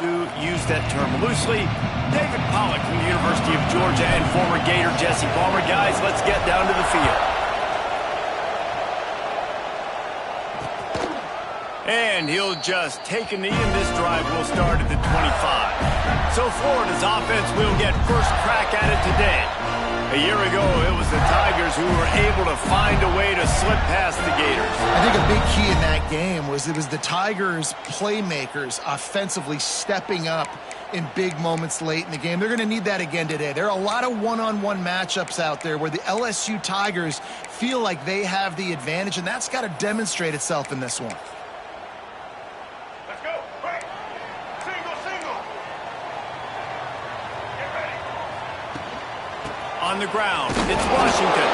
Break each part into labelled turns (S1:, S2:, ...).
S1: do use that term loosely. David Pollack from the University of Georgia and former Gator Jesse Palmer. Guys, let's get down to the field. And he'll just take a knee, and this drive will start at the 25. So Florida's offense will get first crack at it today. A year ago, it was the Tigers who were able to find a way to slip past the Gators.
S2: I think a big key in that game was it was the Tigers' playmakers offensively stepping up in big moments late in the game. They're going to need that again today. There are a lot of one-on-one matchups out there where the LSU Tigers feel like they have the advantage, and that's got to demonstrate itself in this one.
S1: On the ground, it's Washington.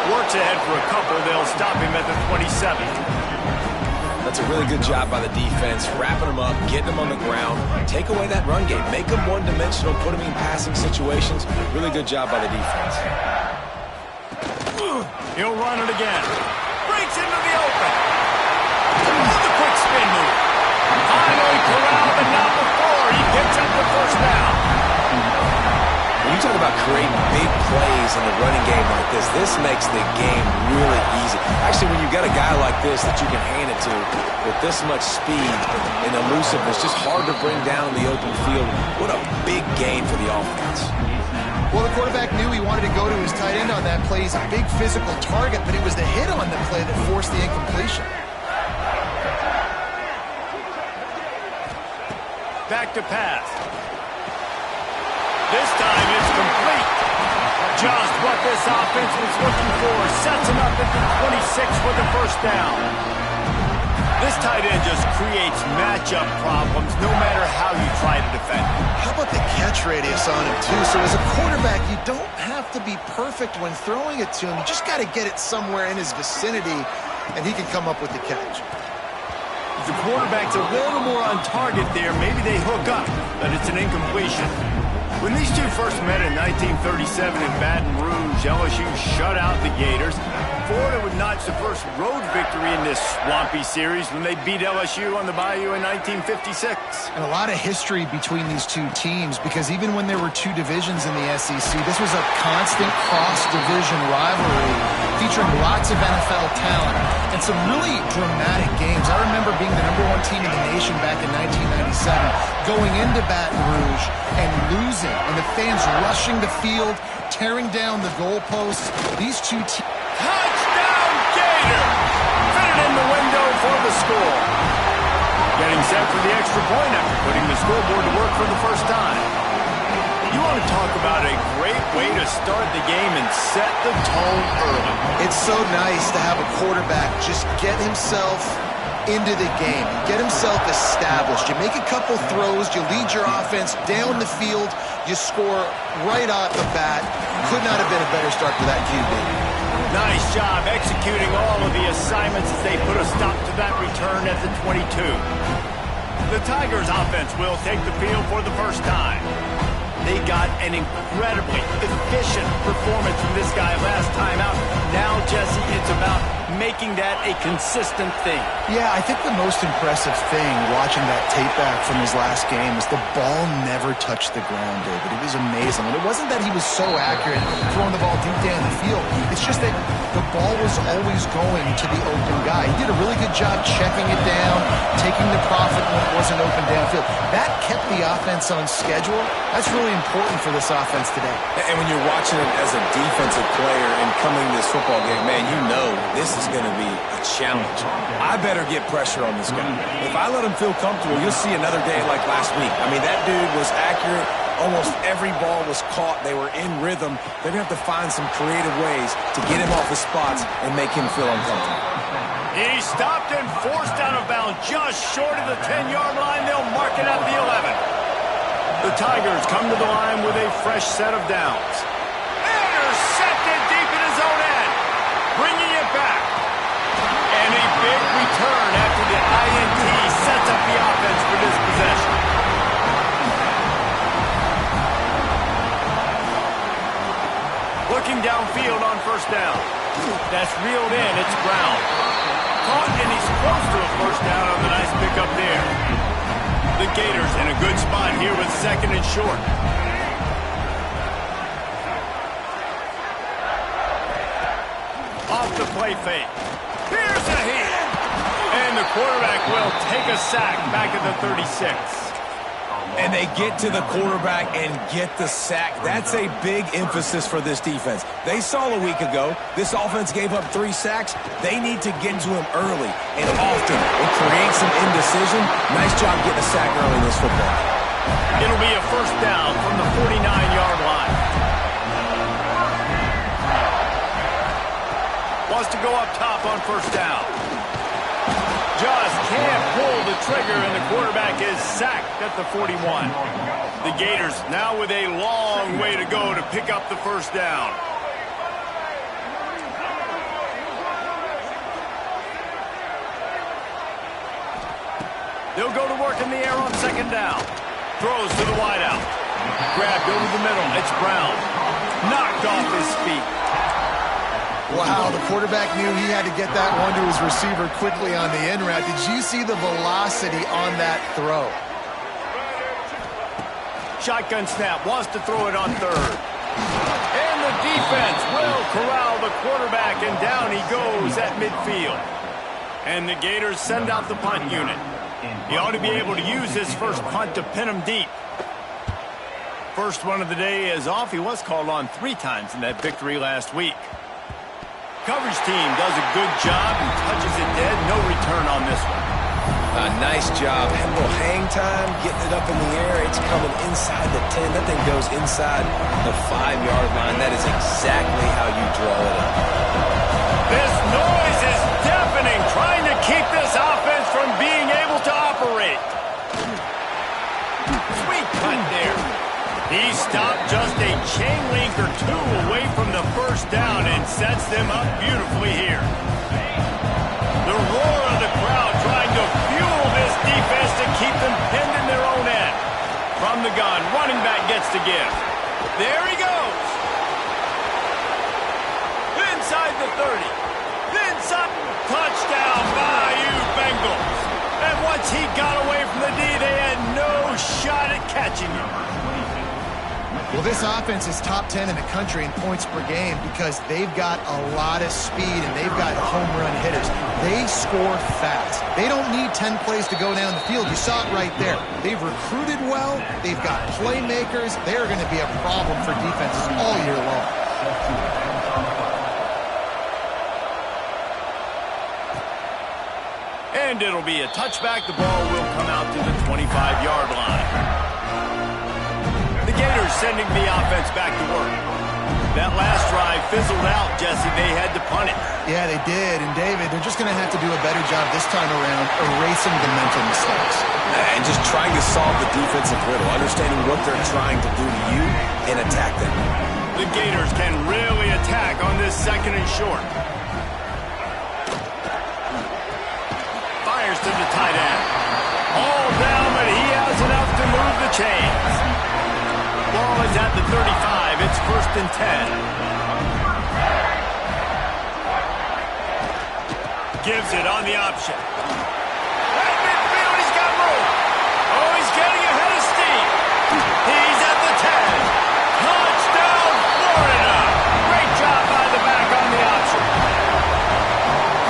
S1: Works ahead for a couple. They'll stop him at the 27.
S3: That's a really good job by the defense, wrapping them up, getting them on the ground, take away that run game, make them one-dimensional, put them in passing situations. Really good job by the defense.
S1: He'll run it again. Breaks into the open. Oh, the quick spin move. Finally corralled, but not before. He picks up the first down.
S3: When you talk about creating big plays in a running game like this makes the game really easy. Actually, when you've got a guy like this that you can hand it to with this much speed and elusiveness, just hard to bring down in the open field. What a big game for the offense.
S2: Well, the quarterback knew he wanted to go to his tight end on that play. He's a big physical target, but it was the hit on the play that forced the incompletion.
S1: Back to pass. This time it's complete. Just what this offense was looking for. Sets him up at the 26 with the first down. This tight end just creates matchup problems no matter how you try to defend.
S2: How about the catch radius on him, too? So as a quarterback, you don't have to be perfect when throwing it to him. You just got to get it somewhere in his vicinity, and he can come up with the catch.
S1: If the quarterback's a little more on target there, maybe they hook up, but it's an incompletion. When these two first met in 1937 in Baton Rouge, LSU shut out the Gators. Florida would notch the first road victory in this swampy series when they beat LSU on the Bayou in 1956.
S2: And a lot of history between these two teams, because even when there were two divisions in the SEC, this was a constant cross-division rivalry featuring lots of NFL talent and some really dramatic games. I remember being the #1 team in the nation back in 1997, going into Baton Rouge and losing, and the fans rushing the field, tearing down the goalposts. These two teams...
S1: Touchdown, Gator! Fitted in the window for the score. Getting set for the extra point after putting the scoreboard to work for the first time. You want to talk about a great way to start the game and set the tone early.
S2: It's so nice to have a quarterback just get himself into the game, get himself established. You make a couple throws, you lead your offense down the field, you score right off the bat. Could not have been a better start for that QB.
S1: Nice job executing all of the assignments as they put a stop to that return at the 22. The Tigers offense will take the field for the first time. They got an incredibly efficient performance from this guy last time out. Now, Jesse, it's about making that a consistent thing.
S2: Yeah, I think the most impressive thing watching that tape back from his last game is the ball never touched the ground, David. It was amazing. And it wasn't that he was so accurate throwing the ball deep down the field. It's just that the ball was always going to the open guy. He did a really good job checking it down, taking the profit when it wasn't open downfield. That kept the offense on schedule. That's really important for this offense today.
S3: And when you're watching him as a defensive player and coming to this football game, man, you know this is going to be a challenge. I better get pressure on this guy. If I let him feel comfortable, you'll see another day like last week. I mean, that dude was accurate. Almost every ball was caught. They were in rhythm. They're going to have to find some creative ways to get him off his spots and make him feel uncomfortable.
S1: He stopped and forced out of bounds just short of the 10-yard line. They'll mark it at the 11. The Tigers come to the line with a fresh set of downs. Intercepted deep in his own end. Bringing it back. And a big return after the INT sets up the offense for this possession. Looking downfield on first down. That's reeled in. It's Brown. Caught, and he's close to a first down on the nice pickup there. The Gators in a good spot here with second and short. Off the play fake. Here's a hit. And the quarterback will take a sack back at the 36.
S3: And they get to the quarterback and get the sack. That's a big emphasis for this defense. They saw a week ago, this offense gave up 3 sacks. They need to get to him early and often and create some indecision. Nice job getting a sack early in this football.
S1: It'll be a first down from the 49-yard line. Wants to go up top on first down. Just can't pull the trigger, and the quarterback is sacked at the 41. The Gators now with a long way to go to pick up the first down. They'll go to work in the air on second down. Throws to the wideout. Grabbed over the middle. It's Brown. Knocked off his feet.
S2: Wow, the quarterback knew he had to get that one to his receiver quickly on the in route. Did you see the velocity on that throw?
S1: Shotgun snap, wants to throw it on third. And the defense will corral the quarterback, and down he goes at midfield. And the Gators send out the punt unit. He ought to be able to use his first punt to pin him deep. First one of the day is off. He was called on 3 times in that victory last week. Coverage team does a good job and touches it dead. No return on this one.
S3: Nice job. Had a little hang time, getting it up in the air. It's coming inside the 10. That thing goes inside the 5-yard line. That is exactly how you draw it up.
S1: This noise is deafening, trying to keep this offense from being able to operate. Sweet cut there. He stopped just a chain link or 2 away from the first down and sets them up beautifully here. The roar of the crowd trying to fuel this defense to keep them pinned in their own end. From the gun, running back gets to give. There he goes. Inside the 30. Inside. Touchdown, Bayou Bengals. And once he got away from the D, they had no shot at catching him.
S2: Well, this offense is top 10 in the country in points per game because they've got a lot of speed and they've got home run hitters. They score fast. They don't need 10 plays to go down the field. You saw it right there. They've recruited well. They've got playmakers. They're going to be a problem for defenses all year long.
S1: And it'll be a touchback. The ball will come out to the 25-yard line. The Gators sending the offense back to work. That last drive fizzled out, Jesse. They had to punt it.
S2: Yeah, they did. And, David, they're just going to have to do a better job this time around erasing the mental mistakes.
S3: And just trying to solve the defensive riddle, understanding what they're trying to do to you and attack them.
S1: The Gators can really attack on this second and short. Fires to the tight end. All down, but he has enough to move the chains. Ball is at the 35. It's first and 10. Gives it on the option. Right midfield, he's got room. Oh, he's getting ahead of steam. He's at the 10. Touchdown, Florida. Great job by the back on the option.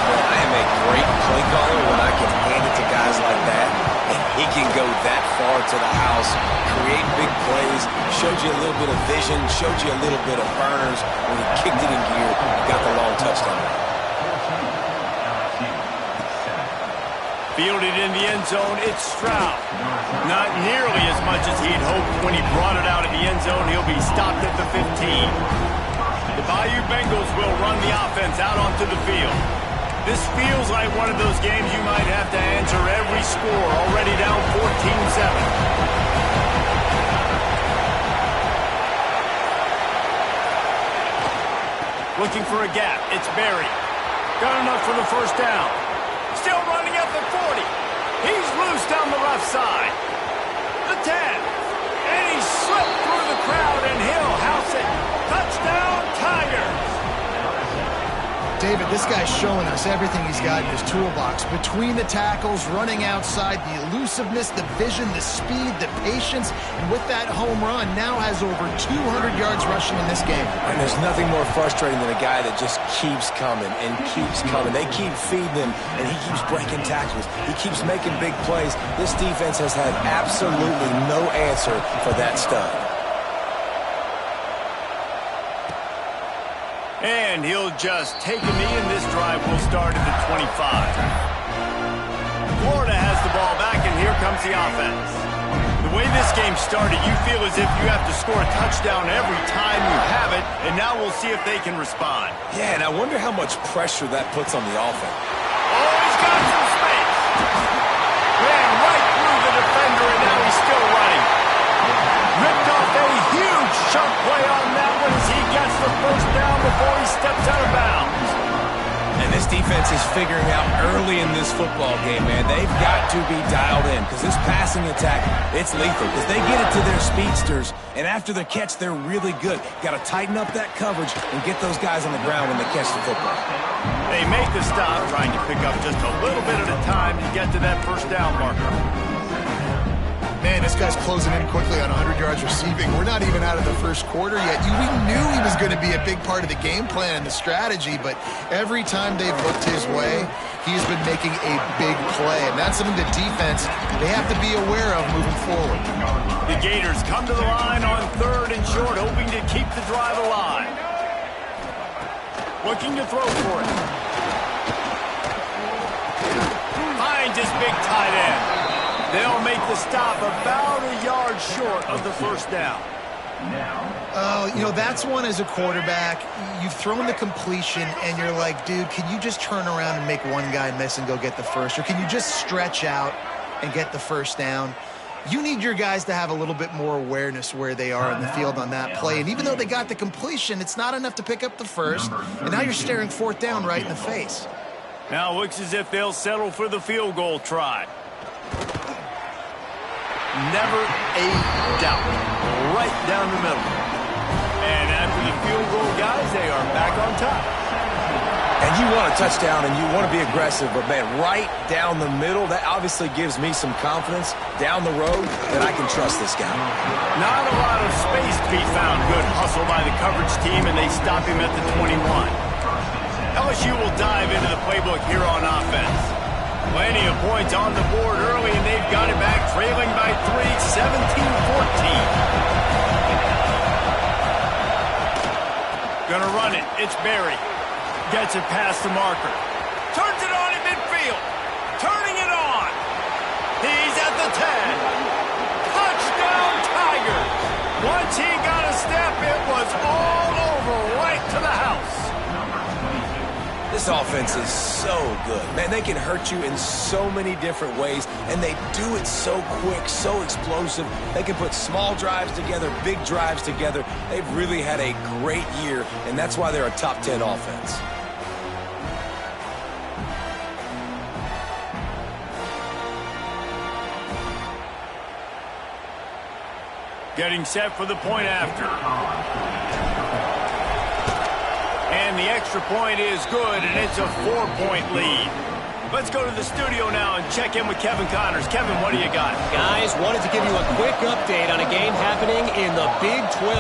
S3: Well, I am a great play caller when I can hand it to guys like that. And he can go that far to the house, create big plays, showed you a little bit of vision, showed you a little bit of burners. When he kicked it in gear, got the long touchdown.
S1: Fielded in the end zone, it's Stroud. Not nearly as much as he'd hoped when he brought it out of the end zone. He'll be stopped at the 15. The Bayou Bengals will run the offense out onto the field. This feels like one of those games you might have to answer every score, already down 14-7. Looking for a gap. It's Berry. Got enough for the first down. Still running at the 40. He's loose down the left side. The 10. And he slipped through the crowd, and he'll house it. Touchdown, Tigers.
S2: David, this guy's showing us everything he's got in his toolbox. Between the tackles, running outside, the elusiveness, the vision, the speed, the patience, and with that home run, now has over 200 yards rushing in this game.
S3: And there's nothing more frustrating than a guy that just keeps coming and keeps coming. They keep feeding him, and he keeps breaking tackles. He keeps making big plays. This defense has had absolutely no answer for that stud.
S1: And he'll just take a knee, and this drive will start at the 25. Florida has the ball back, and here comes the offense. The way this game started, you feel as if you have to score a touchdown every time you have it, and now we'll see if they can respond.
S3: Yeah, and I wonder how much pressure that puts on the offense.
S1: Oh, he's got some space. Ran right through the defender, and now he's still running. Ripped off a huge chunk play on that one as he gets the first down before he steps out of bounds.
S3: And this defense is figuring out early in this football game, man. They've got to be dialed in because this passing attack, it's lethal because they get it to their speedsters, and after the catch, they're really good. Got to tighten up that coverage and get those guys on the ground when they catch the football.
S1: They make the stop, trying to pick up just a little bit at a time to get to that first down marker.
S2: Man, this guy's closing in quickly on 100 yards receiving. We're not even out of the first quarter yet. We knew he was going to be a big part of the game plan and the strategy, but every time they've looked his way, he's been making a big play. And that's something the defense, they have to be aware of moving forward.
S1: The Gators come to the line on 3rd and short, hoping to keep the drive alive. Looking to throw for it. Finds his big tight end. They'll make the stop about a yard short of the first down.
S2: That's one as a quarterback. You've thrown the completion, and you're like, dude, can you just turn around and make one guy miss and go get the first? Or can you just stretch out and get the first down? You need your guys to have a little bit more awareness where they are in the field on that play. And even though they got the completion, it's not enough to pick up the first. And now you're staring 4th down right in the face.
S1: Now it looks as if they'll settle for the field goal try. Never a doubt. Right down the middle. And after the field goal, guys, they are back on top.
S3: And you want a touchdown and you want to be aggressive, but, man, right down the middle, that obviously gives me some confidence down the road that I can trust this guy.
S1: Not a lot of space to be found. Good hustle by the coverage team, and they stop him at the 21. LSU will dive into the playbook here on offense. Plenty of points on the board early, and they've got it back, trailing by 3, 17-14. Gonna run it. It's Barry. Gets it past the marker. Turns it on in midfield. Turning it on. He's at the 10. Touchdown, Tigers. Once he got a step, it was all over right to the house.
S3: This offense is so good. Man, they can hurt you in so many different ways, and they do it so quick, so explosive. They can put small drives together, big drives together. They've really had a great year, and that's why they're a top 10 offense.
S1: Getting set for the point after. And the extra point is good, and it's a 4-point lead. Let's go to the studio now and check in with Kevin Connors. Kevin, what do you got?
S4: Guys, wanted to give you a quick update on a game happening in the Big 12.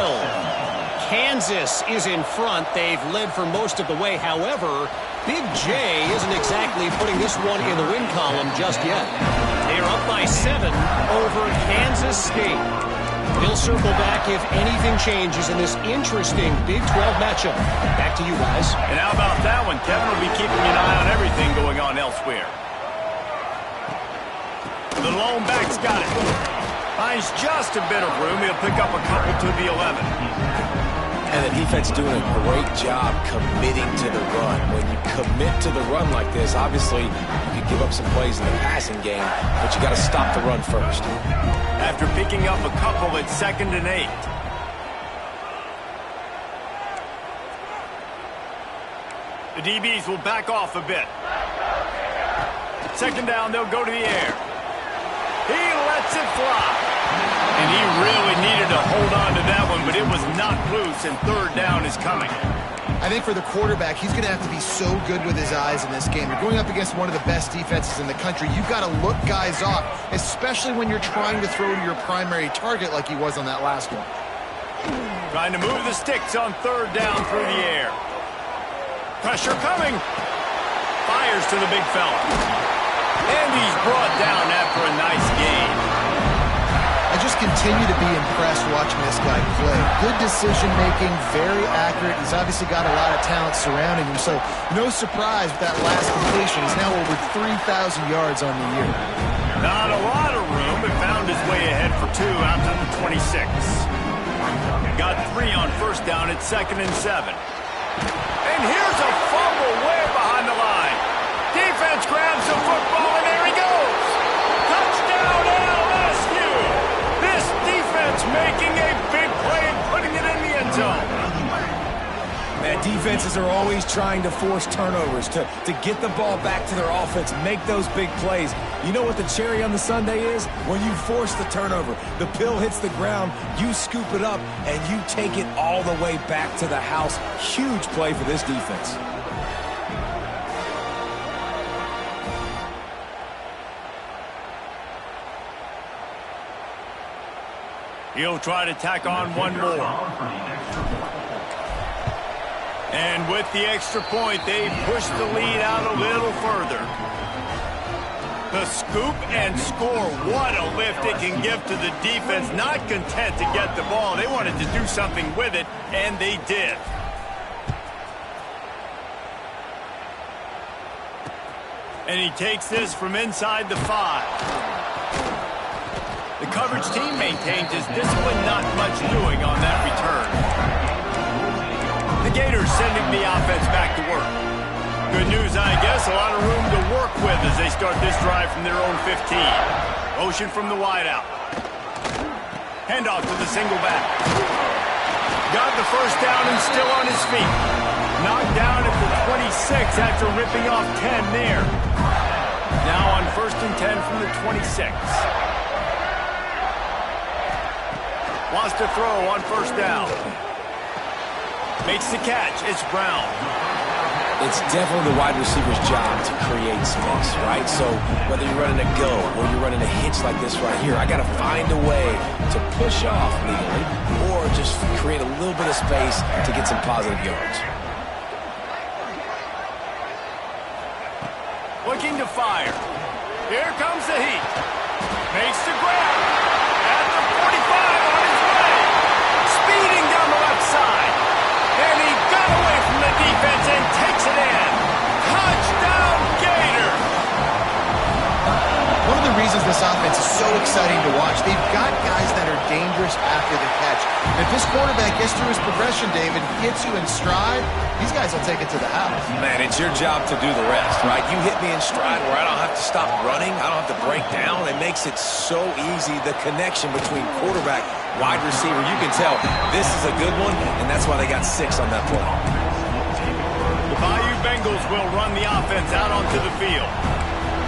S4: Kansas is in front. They've led for most of the way. However, Big J isn't exactly putting this one in the win column just yet. They are up by 7 over Kansas State. We'll circle back if anything changes in this interesting Big 12 matchup. Back to you guys.
S1: And how about that one? Kevin will be keeping an eye on everything going on elsewhere. The lone back's got it. Finds just a bit of room. He'll pick up a couple to the 11.
S3: And the defense doing a great job committing to the run. When you commit to the run like this, obviously you can give up some plays in the passing game, but you got to stop the run first.
S1: After picking up a couple at 2nd and 8. The DBs will back off a bit. 2nd down, they'll go to the air. He lets it fly. And he really needed to hold on to that one, but it was not loose, and 3rd down is coming.
S2: I think for the quarterback, he's going to have to be so good with his eyes in this game. You're going up against one of the best defenses in the country. You've got to look guys off, especially when you're trying to throw to your primary target like he was on that last one.
S1: Trying to move the sticks on third down through the air. Pressure coming. Fires to the big fella. And he's brought down after a nice gain.
S2: I just continue to be impressed watching this guy play. Good decision-making, very accurate. He's obviously got a lot of talent surrounding him, so no surprise with that last completion. He's now over 3,000 yards on the year.
S1: Not a lot of room, but found his way ahead for 2 out to the 26. Got 3 on first down at 2nd and 7. And here's a fumble way behind the line. Defense grabs the football, and there he goes. Touchdown, LSU. This defense making a big play and putting it in the end zone.
S3: Man, defenses are always trying to force turnovers to get the ball back to their offense, make those big plays. You know what the cherry on the sundae is? When you force the turnover, the pill hits the ground, you scoop it up, and you take it all the way back to the house. Huge play for this defense.
S1: He'll try to tack on one more. And with the extra point, they push the lead out a little further. The scoop and score. What a lift it can give to the defense. Not content to get the ball. They wanted to do something with it, and they did. And he takes this from inside the 5. The coverage team maintains his discipline, not much doing on that return. The Gators sending the offense back to work. Good news, I guess, a lot of room to work with as they start this drive from their own 15. Motion from the wideout. Handoff to the single back. Got the first down and still on his feet. Knocked down at the 26 after ripping off 10 there. Now on 1st and 10 from the 26. Wants to throw on first down. Makes the catch. It's Brown.
S3: It's definitely the wide receiver's job to create space, right? So whether you're running a go or you're running a hitch like this right here, I got to find a way to push off legally or just create a little bit of space to get some positive yards.
S1: Looking to fire. Here comes the heat. Makes the grab. At the 45 on his way. Speeding down the left side. And he got away from the defense and takes it in. Touchdown, Gator.
S2: One of the reasons this offense is so exciting to watch, they've got guys that are dangerous after the catch. If this quarterback gets through his progression, David, hits you in stride, these guys will take it to the house.
S3: Man, it's your job to do the rest, right? You hit me in stride where I don't have to stop running. I don't have to break down. It makes it so easy, the connection between quarterback, wide receiver. You can tell this is a good one, and that's why they got 6 on that play.
S1: The Bayou Bengals will run the offense out onto the field.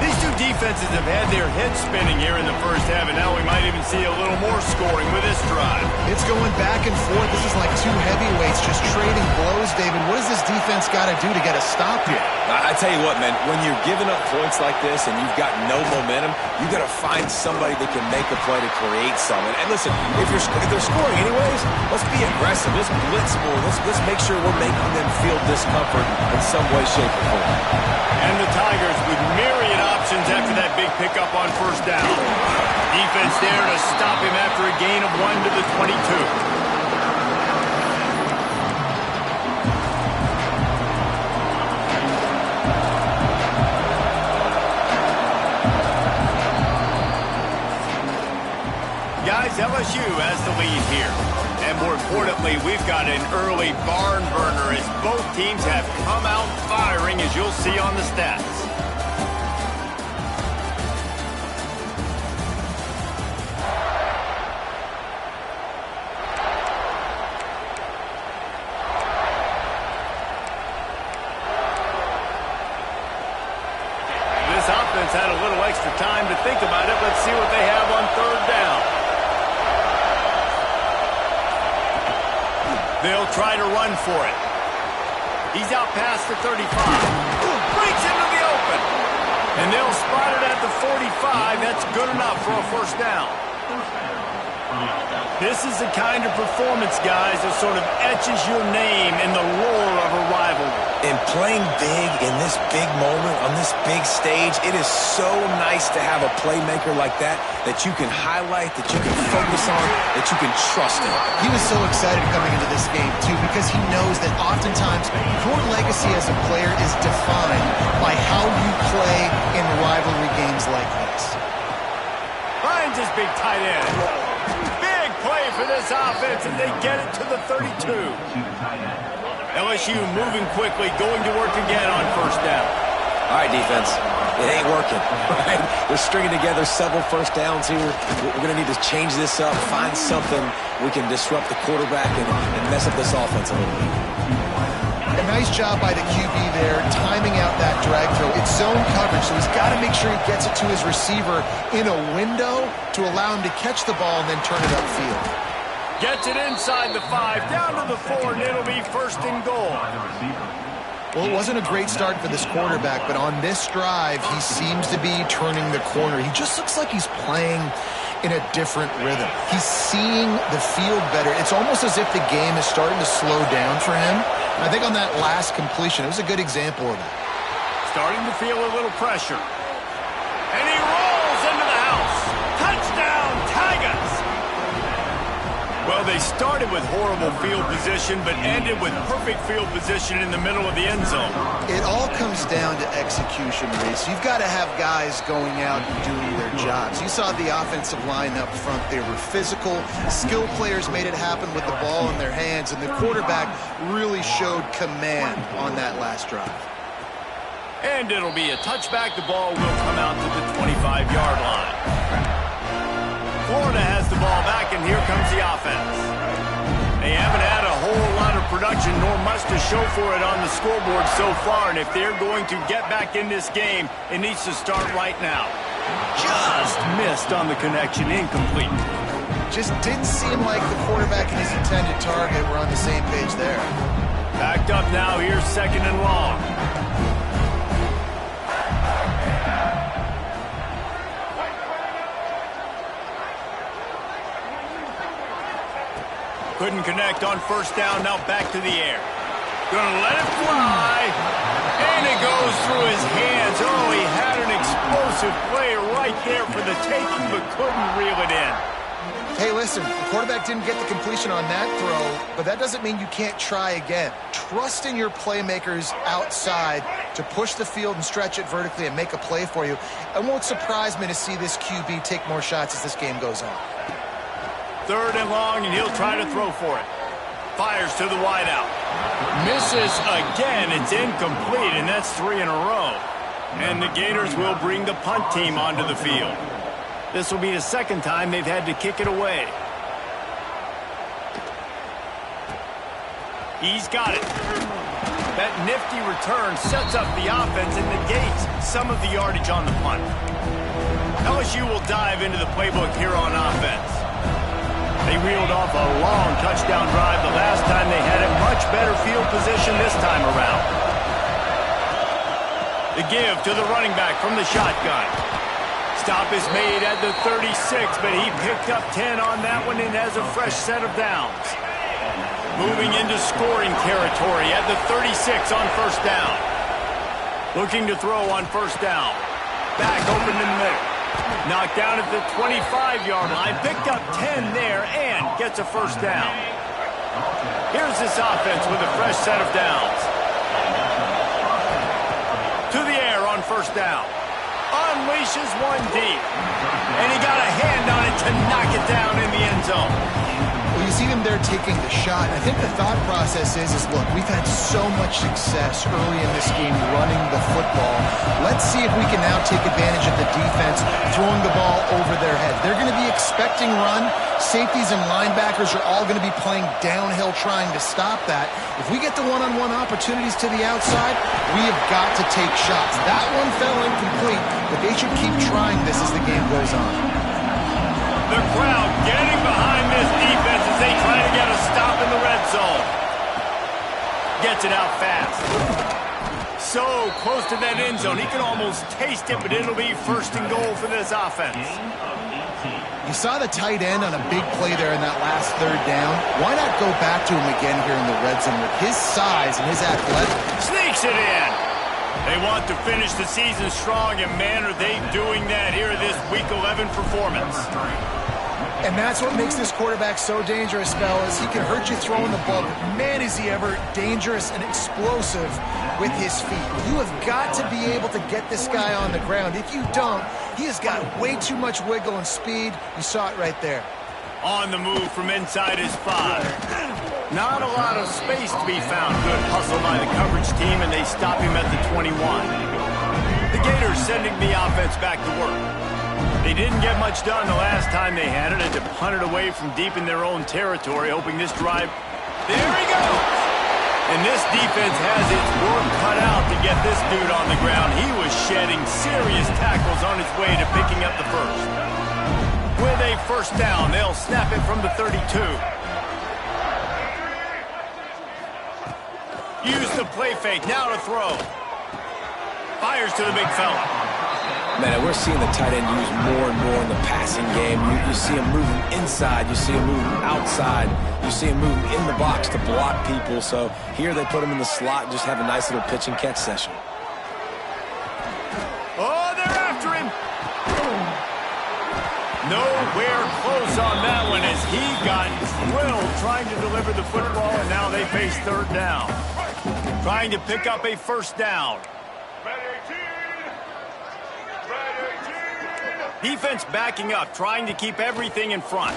S1: These two defenses have had their heads spinning here in the first half, and now we might even see a little more scoring with this drive.
S2: It's going back and forth. This is like two heavyweights just trading blows, David. What does this defense got to do to get a stop here?
S3: I tell you what, man, when you're giving up points like this and you've got no momentum, you got to find somebody that can make a play to create something. And listen, if they're scoring anyways, let's be aggressive. Let's blitz more. Let's make sure we're making them feel discomfort in some way, shape, or form.
S1: And the Tigers with myriad options after that big pickup on first down. Defense there to stop him after a gain of 1 to the 22. Guys, LSU has the lead here. And more importantly, we've got an early barn burner as both teams have come out firing, as you'll see on the stats. This offense had a little extra time to think about it. Let's see what they have on third down. They'll try to run for it. He's out past the 35. Breaks into the open. And they'll spot it at the 45. That's good enough for a first down. This is the kind of performance, guys, that sort of etches your name in the lore of a rivalry.
S3: And playing big in this big moment, on this big stage, it is so nice to have a playmaker like that you can highlight, that you can focus on, that you can trust in.
S2: He was so excited coming into this game, too, because he knows that oftentimes your legacy as a player is defined by how you play in rivalry games like this.
S1: Finds his big tight end. Big play for this offense, and they get it to the 32. LSU moving quickly, going to work again on first down.
S3: All right, defense. It ain't working, right? They're stringing together several first downs here. We're going to need to change this up, find something we can disrupt the quarterback and mess up this offense a little bit.
S2: A nice job by the QB there, timing out that drag throw. It's zone coverage, so he's got to make sure he gets it to his receiver in a window to allow him to catch the ball and then turn it upfield.
S1: Gets it inside the 5, down to the 4, and it'll be first and goal.
S2: Well, it wasn't a great start for this quarterback, but on this drive, he seems to be turning the corner. He just looks like he's playing in a different rhythm. He's seeing the field better. It's almost as if the game is starting to slow down for him. I think on that last completion, it was a good example of that.
S1: Starting to feel a little pressure. And he rolls into the house. Touchdown, Tigers! Well, they started with horrible field position, but ended with perfect field position in the middle of the end zone.
S2: It all comes down to execution, Reese. You've got to have guys going out and doing their jobs. You saw the offensive line up front. They were physical. Skilled players made it happen with the ball in their hands, and the quarterback really showed command on that last drive.
S1: And it'll be a touchback. The ball will come out to the 25-yard line. Florida has the ball back, and here comes the offense. They haven't had a whole lot of production, nor much to show for it on the scoreboard so far, and if they're going to get back in this game, it needs to start right now. Just missed on the connection, incomplete.
S2: Just didn't seem like the quarterback and his intended target were on the same page there.
S1: Backed up now, here's second and long. Couldn't connect on first down, now back to the air. Gonna let it fly, and it goes through his hands. Oh, he had an explosive play right there for the taking, but couldn't reel it in.
S2: Hey, listen, the quarterback didn't get the completion on that throw, but that doesn't mean you can't try again. Trust in your playmakers outside to push the field and stretch it vertically and make a play for you. It won't surprise me to see this QB take more shots as this game goes on.
S1: Third and long, and he'll try to throw for it. Fires to the wideout. Misses again. It's incomplete, and that's 3 in a row. And the Gators will bring the punt team onto the field. This will be the second time they've had to kick it away. He's got it. That nifty return sets up the offense and negates some of the yardage on the punt. LSU will dive into the playbook here on offense. They reeled off a long touchdown drive the last time they had a much better field position this time around. The give to the running back from the shotgun. Stop is made at the 36, but he picked up 10 on that one and has a fresh set of downs. Moving into scoring territory at the 36 on first down. Looking to throw on first down. Back open in the middle. Knocked down at the 25-yard line. Picked up 10 there and gets a first down. Here's this offense with a fresh set of downs. To the air on first down. Unleashes one deep. And he got a hand on it to knock it down in the end zone.
S2: Well, you see them there taking the shot. I think the thought process is look, we've had so much success early in this game running the football. Let's see if we can now take advantage of the defense throwing the ball over their head. They're going to be expecting run. Safeties and linebackers are all going to be playing downhill trying to stop that. If we get the one-on-one opportunities to the outside, we have got to take shots. That one fell incomplete, but they should keep trying this as the game goes on.
S1: The crowd getting behind this defense as they try to get a stop in the red zone. Gets gets it out fast. So close to that end zone. He can almost taste it, but it'll be first and goal for this offense.
S2: You saw the tight end on a big play there in that last third down. Why not go back to him again here in the red zone with his size and his athletic?
S1: Sneaks it in. They want to finish the season strong, and man, are they doing that here in this Week 11 performance.
S2: And that's what makes this quarterback so dangerous, fellas. He can hurt you throwing the ball, but man, is he ever dangerous and explosive with his feet. You have got to be able to get this guy on the ground. If you don't, he has got way too much wiggle and speed. You saw it right there.
S1: On the move from inside his 5. Not a lot of space to be found. Good hustle by the coverage team, and they stop him at the 21. The Gators sending the offense back to work. They didn't get much done the last time they had it, and to punt it away from deep in their own territory, hoping this drive. There he goes! And this defense has its work cut out to get this dude on the ground. He was shedding serious tackles on his way to picking up the first. With a first down, they'll snap it from the 32. Use the play fake, now to throw. Fires to the big fella.
S3: Man, we're seeing the tight end used more and more in the passing game. You see him moving inside. You see him moving outside. You see him moving in the box to block people. So here they put him in the slot and just have a nice little pitch and catch session.
S1: Oh, they're after him. Nowhere close on that one as he got drilled trying to deliver the football, and now they face third down. Trying to pick up a first down. Defense backing up, trying to keep everything in front.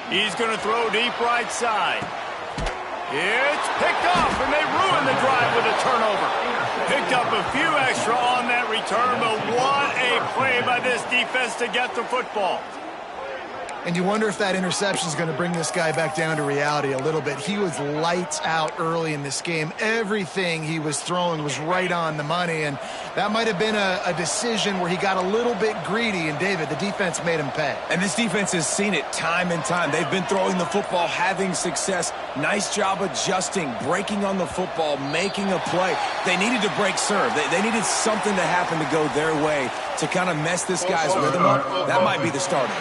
S1: He's going to throw deep right side. It's picked off, and they ruin the drive with a turnover. Picked up a few extra on that return, but what a play by this defense to get the football.
S2: And you wonder if that interception is going to bring this guy back down to reality a little bit. He was lights out early in this game. Everything he was throwing was right on the money, and that might have been a decision where he got a little bit greedy, and David, the defense made him pay.
S3: And this defense has seen it time and time. They've been throwing the football, having success. Nice job adjusting, breaking on the football, making a play. They needed to break serve. They needed something to happen to go their way to kind of mess this guy's rhythm up. That might be the starter.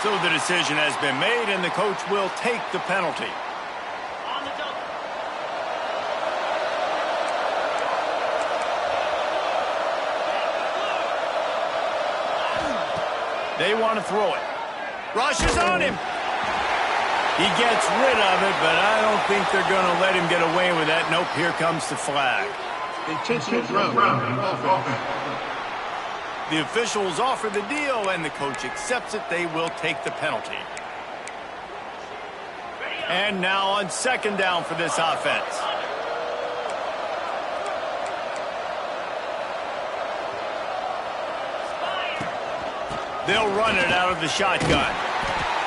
S1: So the decision has been made, and the coach will take the penalty. They want to throw it. Rushes on him. He gets rid of it, but I don't think they're going to let him get away with that. Nope, here comes the flag.
S5: Intentional ground.
S1: The officials offer the deal, and the coach accepts it. They will take the penalty. And now on second down for this offense. They'll run it out of the shotgun.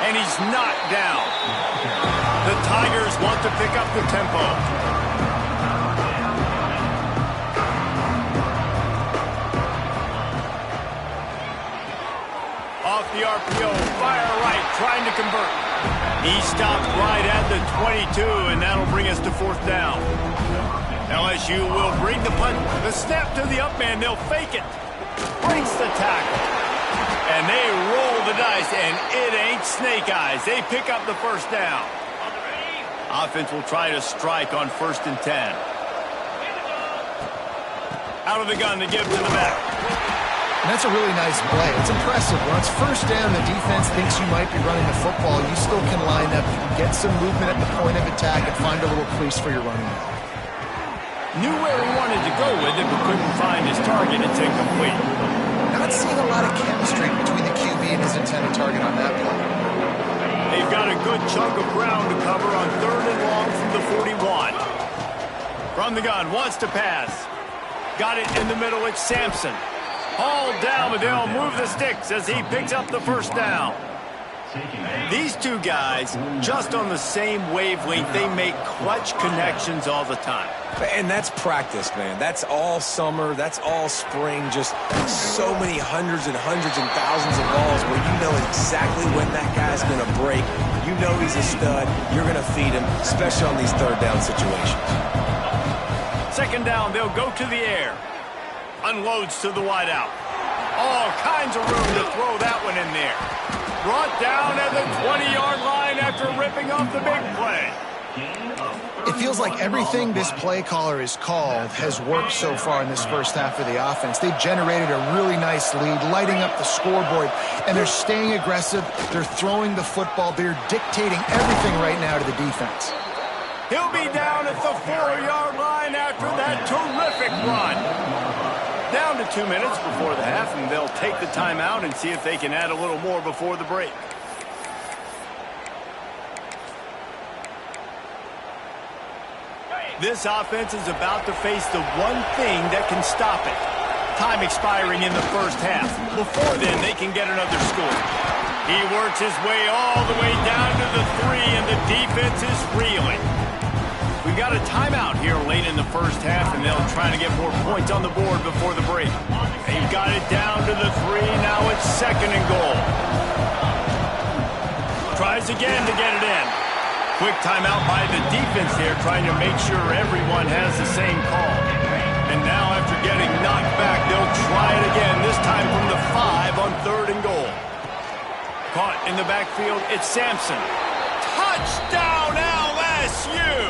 S1: And he's knocked down. The Tigers want to pick up the tempo. Off the RPO, fire right, trying to convert. He stopped right at the 22, and that'll bring us to fourth down. LSU will bring the punt. The snap to the up man, they'll fake it. Breaks the tackle. And they roll the dice, and it ain't snake eyes. They pick up the first down. Offense will try to strike on 1st and 10. Out of the gun to give to the back.
S2: And that's a really nice play. It's impressive. When it's first down, the defense thinks you might be running the football. You still can line up. You can get some movement at the point of attack and find a little crease for your running back.
S1: Knew where he wanted to go with it, but couldn't find his target. It's incomplete.
S2: Not seeing a lot of chemistry between the QB and his intended target on that play.
S1: They've got a good chunk of ground to cover on 3rd and long from the 41. From the gun, wants to pass. Got it in the middle, it's Sampson. Hauled down, but they'll move the sticks as he picks up the first down. These two guys, just on the same wavelength, they make clutch connections all the time.
S3: And that's practice, man. That's all summer. That's all spring. Just so many hundreds and hundreds and thousands of balls where you know exactly when that guy's going to break. You know he's a stud. You're going to feed him, especially on these third down situations.
S1: Second down, they'll go to the air. Unloads to the wideout. All kinds of room to throw that one in there. Brought down at the 20-yard line after ripping off the big play.
S2: It feels like everything this play caller has called has worked so far in this first half of the offense. They've generated a really nice lead, lighting up the scoreboard, and they're staying aggressive. They're throwing the football. They're dictating everything right now to the defense.
S1: He'll be down at the 4-yard line after that terrific run. Down to 2 minutes before the half, and they'll take the timeout and see if they can add a little more before the break. This offense is about to face the one thing that can stop it. Time expiring in the first half. Before then, they can get another score. He works his way all the way down to the 3, and the defense is reeling. We got a timeout here late in the first half, and they'll try to get more points on the board before the break. They've got it down to the 3. Now it's 2nd and goal. Tries again to get it in. Quick timeout by the defense here, trying to make sure everyone has the same call. And now after getting knocked back, they'll try it again, this time from the 5 on 3rd and goal. Caught in the backfield, it's Sampson. Touchdown LSU!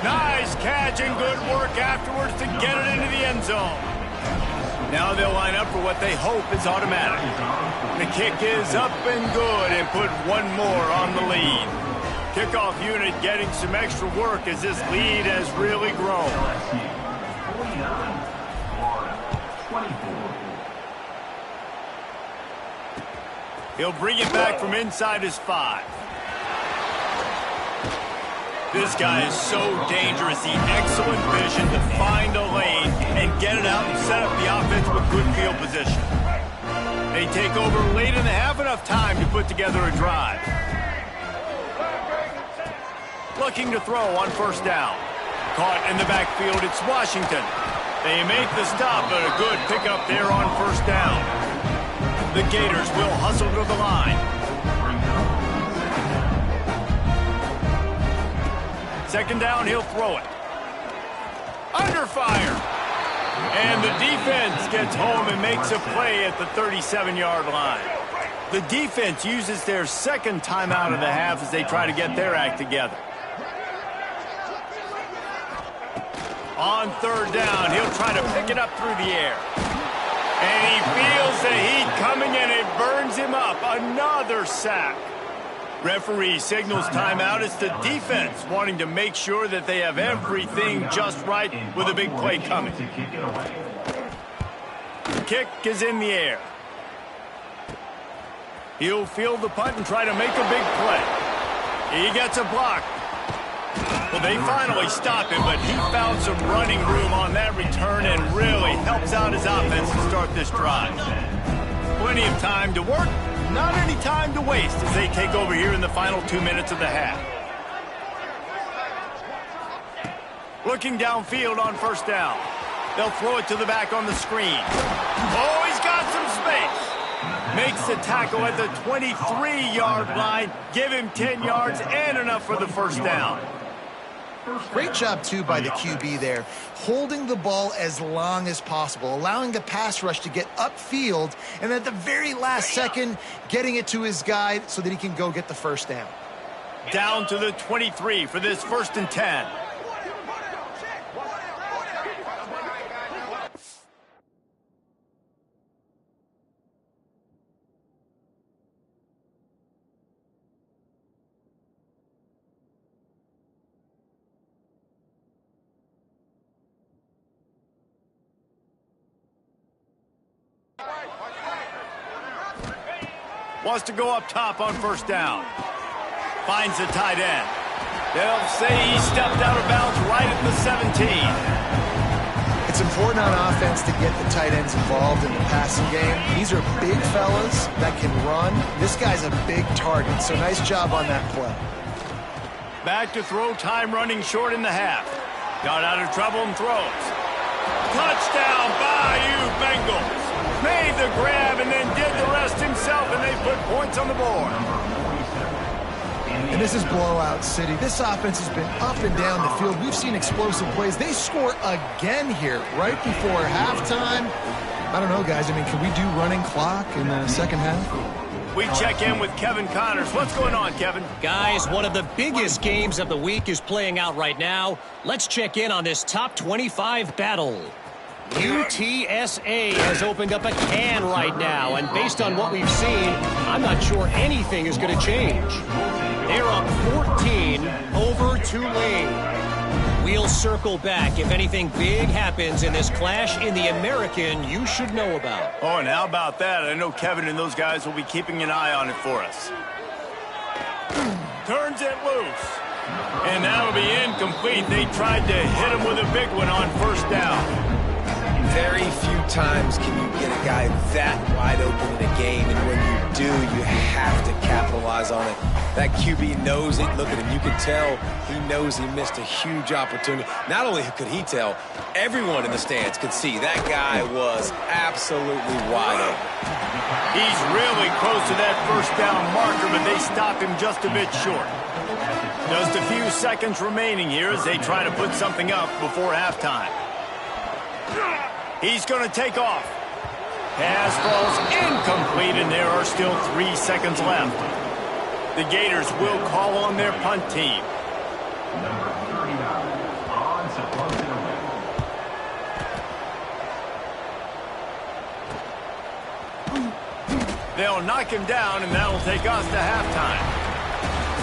S1: Nice catch and good work afterwards to get it into the end zone. Now they'll line up for what they hope is automatic. The kick is up and good and put one more on the lead. Kickoff unit getting some extra work as this lead has really grown. He'll bring it back from inside his 5. This guy is so dangerous. The excellent vision to find a lane and get it out and set up the offense with good field position. They take over late in the half, enough time to put together a drive. Looking to throw on 1st down. Caught in the backfield, it's Washington. They make the stop, but a good pickup there on 1st down. The Gators will hustle to the line. 2nd down, he'll throw it. Under fire. And the defense gets home and makes a play at the 37-yard line. The defense uses their 2nd timeout of the half as they try to get their act together. On 3rd down, he'll try to pick it up through the air. And he feels the heat coming and it burns him up. Another sack. Referee signals timeout. It's the defense wanting to make sure that they have everything just right with a big play coming. The kick is in the air. He'll field the punt and try to make a big play. He gets a block. Well, they finally stop him, but he found some running room on that return and really helps out his offense to start this drive. Plenty of time to work, not any time to waste as they take over here in the final 2 minutes of the half. Looking downfield on 1st down. They'll throw it to the back on the screen. Oh, he's got some space. Makes the tackle at the 23-yard line. Give him 10 yards and enough for the 1st down.
S2: Great job, too, by the QB there, holding the ball as long as possible, allowing the pass rush to get upfield, and at the very last second, getting it to his guy so that he can go get the 1st down.
S1: Down to the 23 for this 1st and 10. Wants to go up top on 1st down. Finds the tight end. They'll say he stepped out of bounds right at the 17.
S2: It's important on offense to get the tight ends involved in the passing game. These are big fellas that can run. This guy's a big target, so nice job on that play.
S1: Back to throw, time running short in the half. Got out of trouble and throws. Touchdown, Bayou Bengals. Made the grab and then did the rest himself, and they put points on the board.
S2: And this is blowout city. This offense has been up and down the field. We've seen explosive plays. They score again here right before halftime. I don't know, guys. I mean, can we do running clock in the second half?
S1: We check in with Kevin Connors. What's going on, Kevin?
S4: Guys, one of the biggest games of the week is playing out right now. Let's check in on this top 25 battle. UTSA has opened up a can right now, and based on what we've seen, I'm not sure anything is going to change. They're up 14 over Tulane. We'll circle back if anything big happens in this clash in the American you should know about.
S1: Oh, and how about that? I know Kevin and those guys will be keeping an eye on it for us. Turns it loose. And that'll be incomplete. They tried to hit him with a big one on first down.
S3: Very few times can you get a guy that wide open in a game, and when you do, you have to capitalize on it. That QB knows it. Look at him. You can tell he knows he missed a huge opportunity. Not only could he tell, everyone in the stands could see that guy was absolutely wide open.
S1: He's really close to that first down marker, but they stop him just a bit short. Just a few seconds remaining here as they try to put something up before halftime. He's going to take off. Pass falls incomplete, and there are still 3 seconds left. The Gators will call on their punt team. They'll knock him down, and that'll take us to halftime.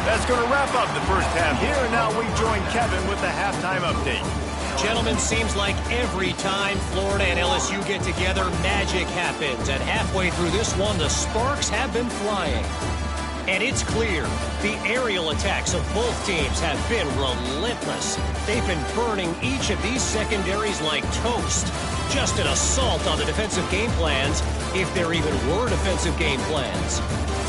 S1: That's going to wrap up the first half here, and now we join Kevin with the halftime update.
S4: Gentlemen, seems like every time Florida and LSU get together, magic happens. And halfway through this one, the sparks have been flying. And it's clear, the aerial attacks of both teams have been relentless. They've been burning each of these secondaries like toast. Just an assault on the defensive game plans, if there even were defensive game plans.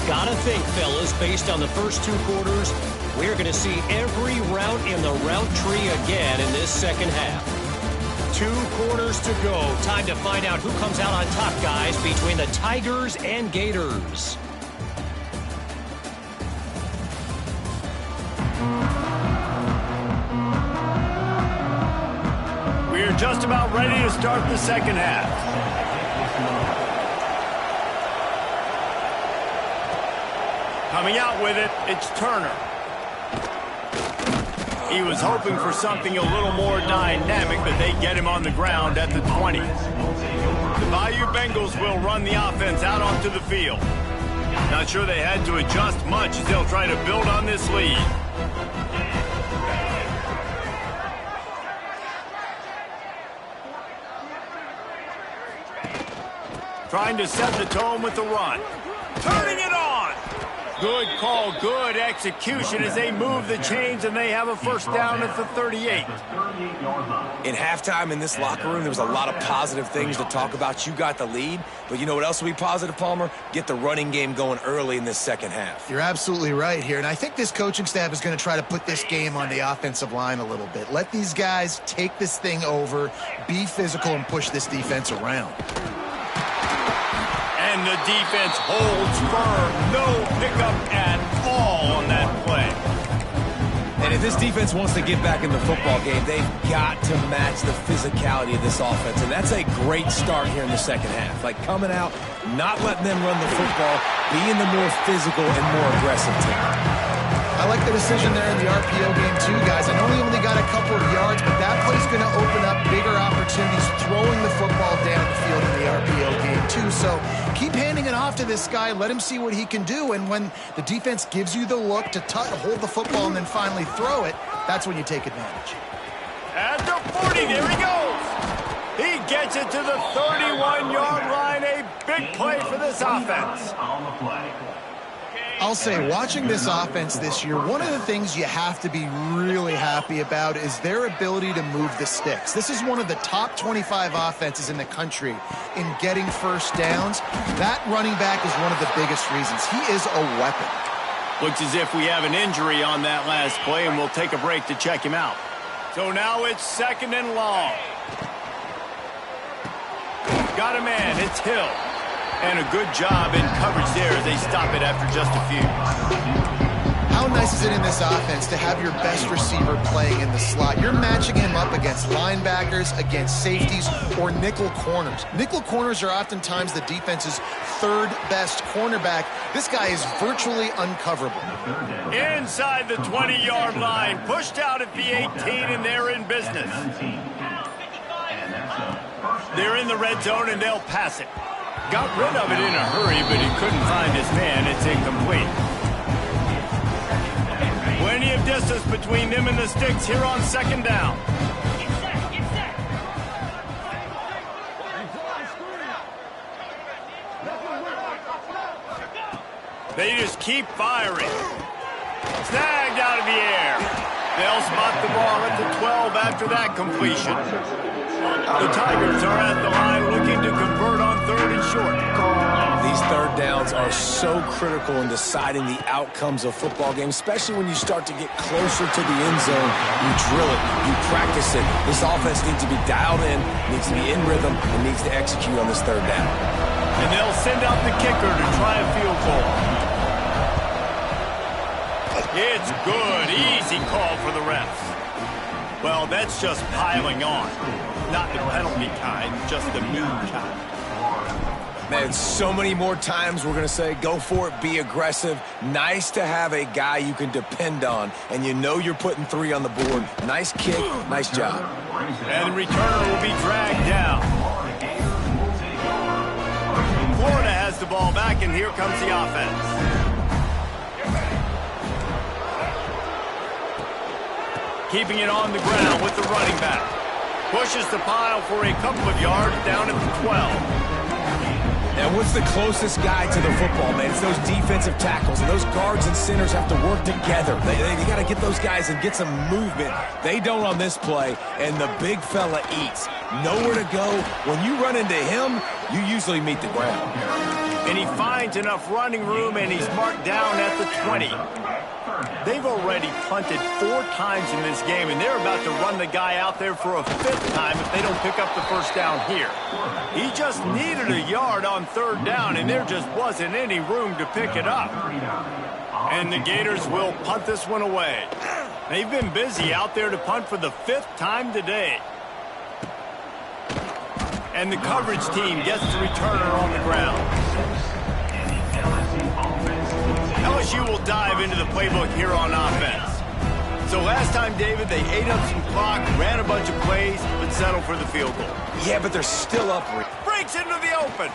S4: Gotta think, fellas, based on the first 2 quarters, we're going to see every route in the route tree again in this second half. 2 quarters to go. Time to find out who comes out on top, guys, between the Tigers and Gators.
S1: We're just about ready to start the second half. Coming out with it, it's Turner. He was hoping for something a little more dynamic, but they get him on the ground at the 20. The Bayou Bengals will run the offense out onto the field. Not sure they had to adjust much as they'll try to build on this lead. Trying to set the tone with the run. Turning it on! Good call, good execution as they move the chains, and they have a first down at the 38.
S3: In halftime in this locker room, there was a lot of positive things to talk about. You got the lead, but you know what else will be positive, Palmer? Get the running game going early in this second half.
S2: You're absolutely right here, and I think this coaching staff is going to try to put this game on the offensive line a little bit. Let these guys take this thing over, be physical, and push this defense around.
S1: And the defense holds firm. No pickup at all on that play.
S3: And if this defense wants to get back in the football game, they've got to match the physicality of this offense. And that's a great start here in the second half. Like coming out, not letting them run the football, being the more physical and more aggressive team.
S2: I like the decision there in the RPO game too, guys. I know he only got a couple of yards, but that play's going to open up bigger opportunities throwing the football down the field in the RPO game too. So keep handing it off to this guy. Let him see what he can do. And when the defense gives you the look to hold the football and then finally throw it, that's when you take advantage.
S1: At the 40, there he goes. He gets it to the 31-yard line. A big play for this offense.
S2: I'll say, watching this offense this year, one of the things you have to be really happy about is their ability to move the sticks. This is one of the top 25 offenses in the country in getting first downs. That running back is one of the biggest reasons. He is a weapon.
S1: Looks as if we have an injury on that last play, and we'll take a break to check him out. So now it's 2nd and long. Got a man. It's Hill. And a good job in coverage there as they stop it after just a few.
S2: How nice is it in this offense to have your best receiver playing in the slot? You're matching him up against linebackers, against safeties, or nickel corners. Nickel corners are oftentimes the defense's 3rd best cornerback. This guy is virtually uncoverable.
S1: Inside the 20-yard line, pushed out at the 18, and they're in business. They're in the red zone, and they'll pass it. Got rid of it in a hurry, but he couldn't find his man. It's incomplete. Plenty of distance between them and the sticks here on 2nd down. They just keep firing. Snagged out of the air. They'll spot the ball at the 12 after that completion. The Tigers are at the line looking to convert on 3rd and short.
S3: These 3rd downs are so critical in deciding the outcomes of football games, especially when you start to get closer to the end zone. You drill it, you practice it. This offense needs to be dialed in, needs to be in rhythm, and needs to execute on this 3rd down.
S1: And they'll send out the kicker to try a field goal. It's good. Easy call for the refs. Well, that's just piling on. Not the penalty kind, just the mean kind.
S3: Man, so many more times we're going to say, go for it, be aggressive. Nice to have a guy you can depend on, and you know you're putting 3 on the board. Nice kick, nice job.
S1: And the returner will be dragged down. Florida has the ball back, and here comes the offense. Keeping it on the ground with the running back. Pushes the pile for a couple of yards down at the 12.
S3: And what's the closest guy to the football, man? It's those defensive tackles. And those guards and centers have to work together. They got to get those guys and get some movement. They don't on this play, and the big fella eats. Nowhere to go. When you run into him, you usually meet the ground.
S1: And he finds enough running room, and he's marked down at the 20. They've already punted 4 times in this game, and they're about to run the guy out there for a 5th time if they don't pick up the 1st down here. He just needed a yard on 3rd down, and there just wasn't any room to pick it up. And the Gators will punt this one away. They've been busy out there to punt for the 5th time today. And the coverage team gets the returner on the ground. LSU will dive into the playbook here on offense. So last time, David, they ate up some clock, ran a bunch of plays, but settled for the field goal.
S3: Yeah, but they're still up.
S1: Breaks into the open.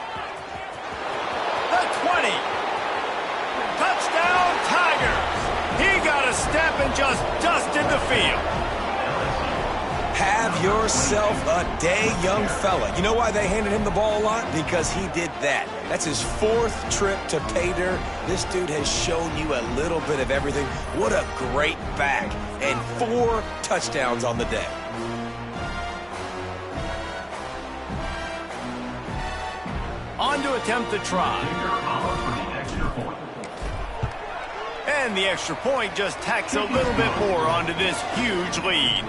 S1: The 20. Touchdown, Tigers. He got a step and just dusted the field.
S3: Have yourself a day, young fella. You know why they handed him the ball a lot? Because he did that. That's his 4th trip to pay dirt. This dude has shown you a little bit of everything. What a great back. And 4 touchdowns on the day.
S1: On to attempt the try. And the extra point just tacks a little bit more onto this huge lead.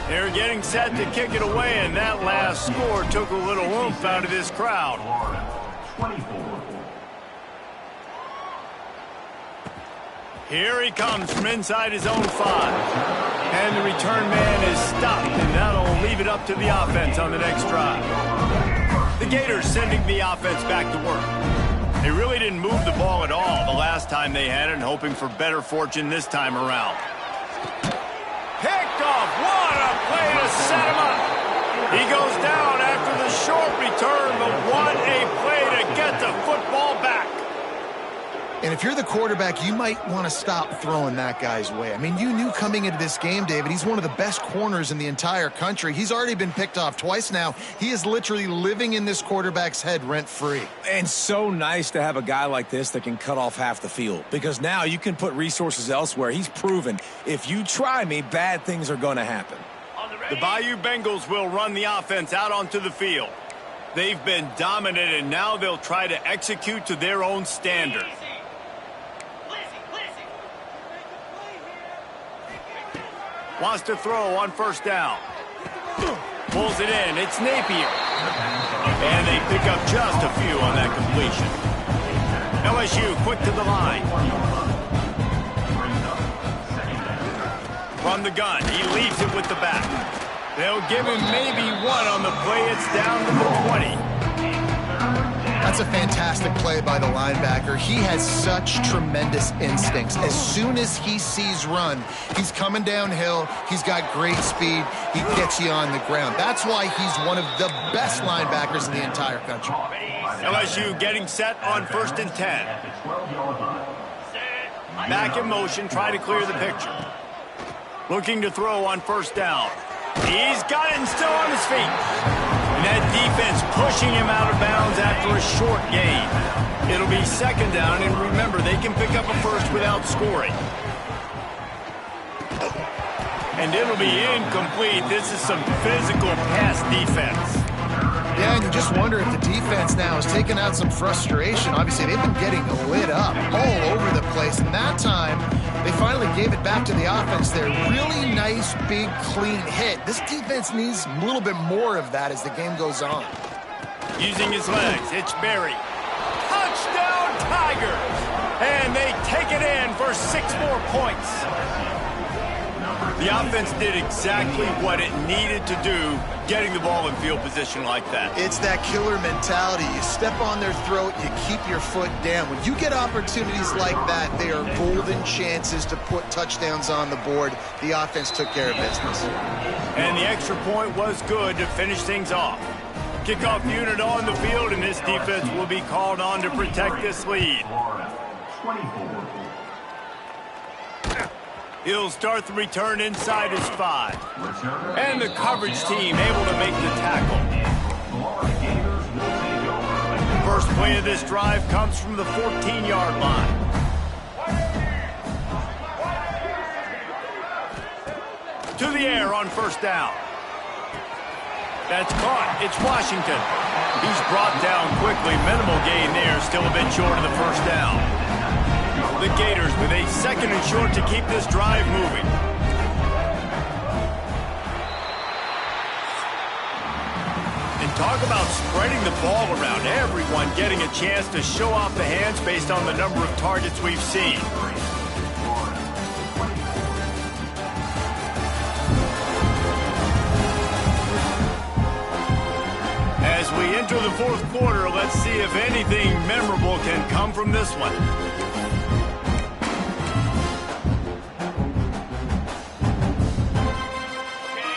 S1: They're getting set to kick it away, and that last score took a little oomph out of this crowd. Here he comes from inside his own 5. And the return man is stopped, and that'll leave it up to the offense on the next drive. The Gators sending the offense back to work. They really didn't move the ball at all the last time they had it, hoping for better fortune this time around. Picked off. What a play to set him up. He goes down after the short return, but what a play to get the football back.
S2: And if you're the quarterback, you might want to stop throwing that guy's way. I mean, you knew coming into this game, David, he's one of the best corners in the entire country. He's already been picked off twice now. He is literally living in this quarterback's head rent-free.
S3: And so nice to have a guy like this that can cut off half the field, because now you can put resources elsewhere. He's proven if you try me, bad things are going to happen.
S1: The Bayou Bengals will run the offense out onto the field. They've been dominant, and now they'll try to execute to their own standard. Wants to throw on first down. Pulls it in. It's Napier. And they pick up just a few on that completion. LSU quick to the line. From the gun, he leaves it with the back. They'll give him maybe one on the play. It's down to the 20.
S2: That's a fantastic play by the linebacker. He has such tremendous instincts. As soon as he sees run, he's coming downhill. He's got great speed. He gets you on the ground. That's why he's one of the best linebackers in the entire country.
S1: LSU getting set on 1st and 10. Back in motion, try to clear the picture. Looking to throw on first down. He's got it and still on his feet. And that defense pushing him out of bounds after a short gain. It'll be 2nd down, and remember, they can pick up a first without scoring. And it'll be incomplete. This is some physical pass defense.
S2: Yeah, and you just wonder if the defense now has taken out some frustration. Obviously, they've been getting lit up all over the place, and that time they finally gave it back to the offense there. Really nice, big, clean hit. This defense needs a little bit more of that as the game goes on.
S1: Using his legs, it's Berry. Touchdown, Tigers! And they take it in for 6 more points. The offense did exactly what it needed to do, getting the ball in field position like that.
S2: It's that killer mentality. You step on their throat, you keep your foot down. When you get opportunities like that, they are golden chances to put touchdowns on the board. The offense took care of business.
S1: And the extra point was good to finish things off. Kickoff unit on the field, and this defense will be called on to protect this lead. He'll start the return inside his 5. And the coverage team able to make the tackle. First play of this drive comes from the 14-yard line. To the air on first down. That's caught. It's Washington. He's brought down quickly. Minimal gain there. Still a bit short of the first down. The Gators with a 2nd and short to keep this drive moving. And talk about spreading the ball around. Everyone getting a chance to show off the hands based on the number of targets we've seen. As we enter the 4th quarter, let's see if anything memorable can come from this one.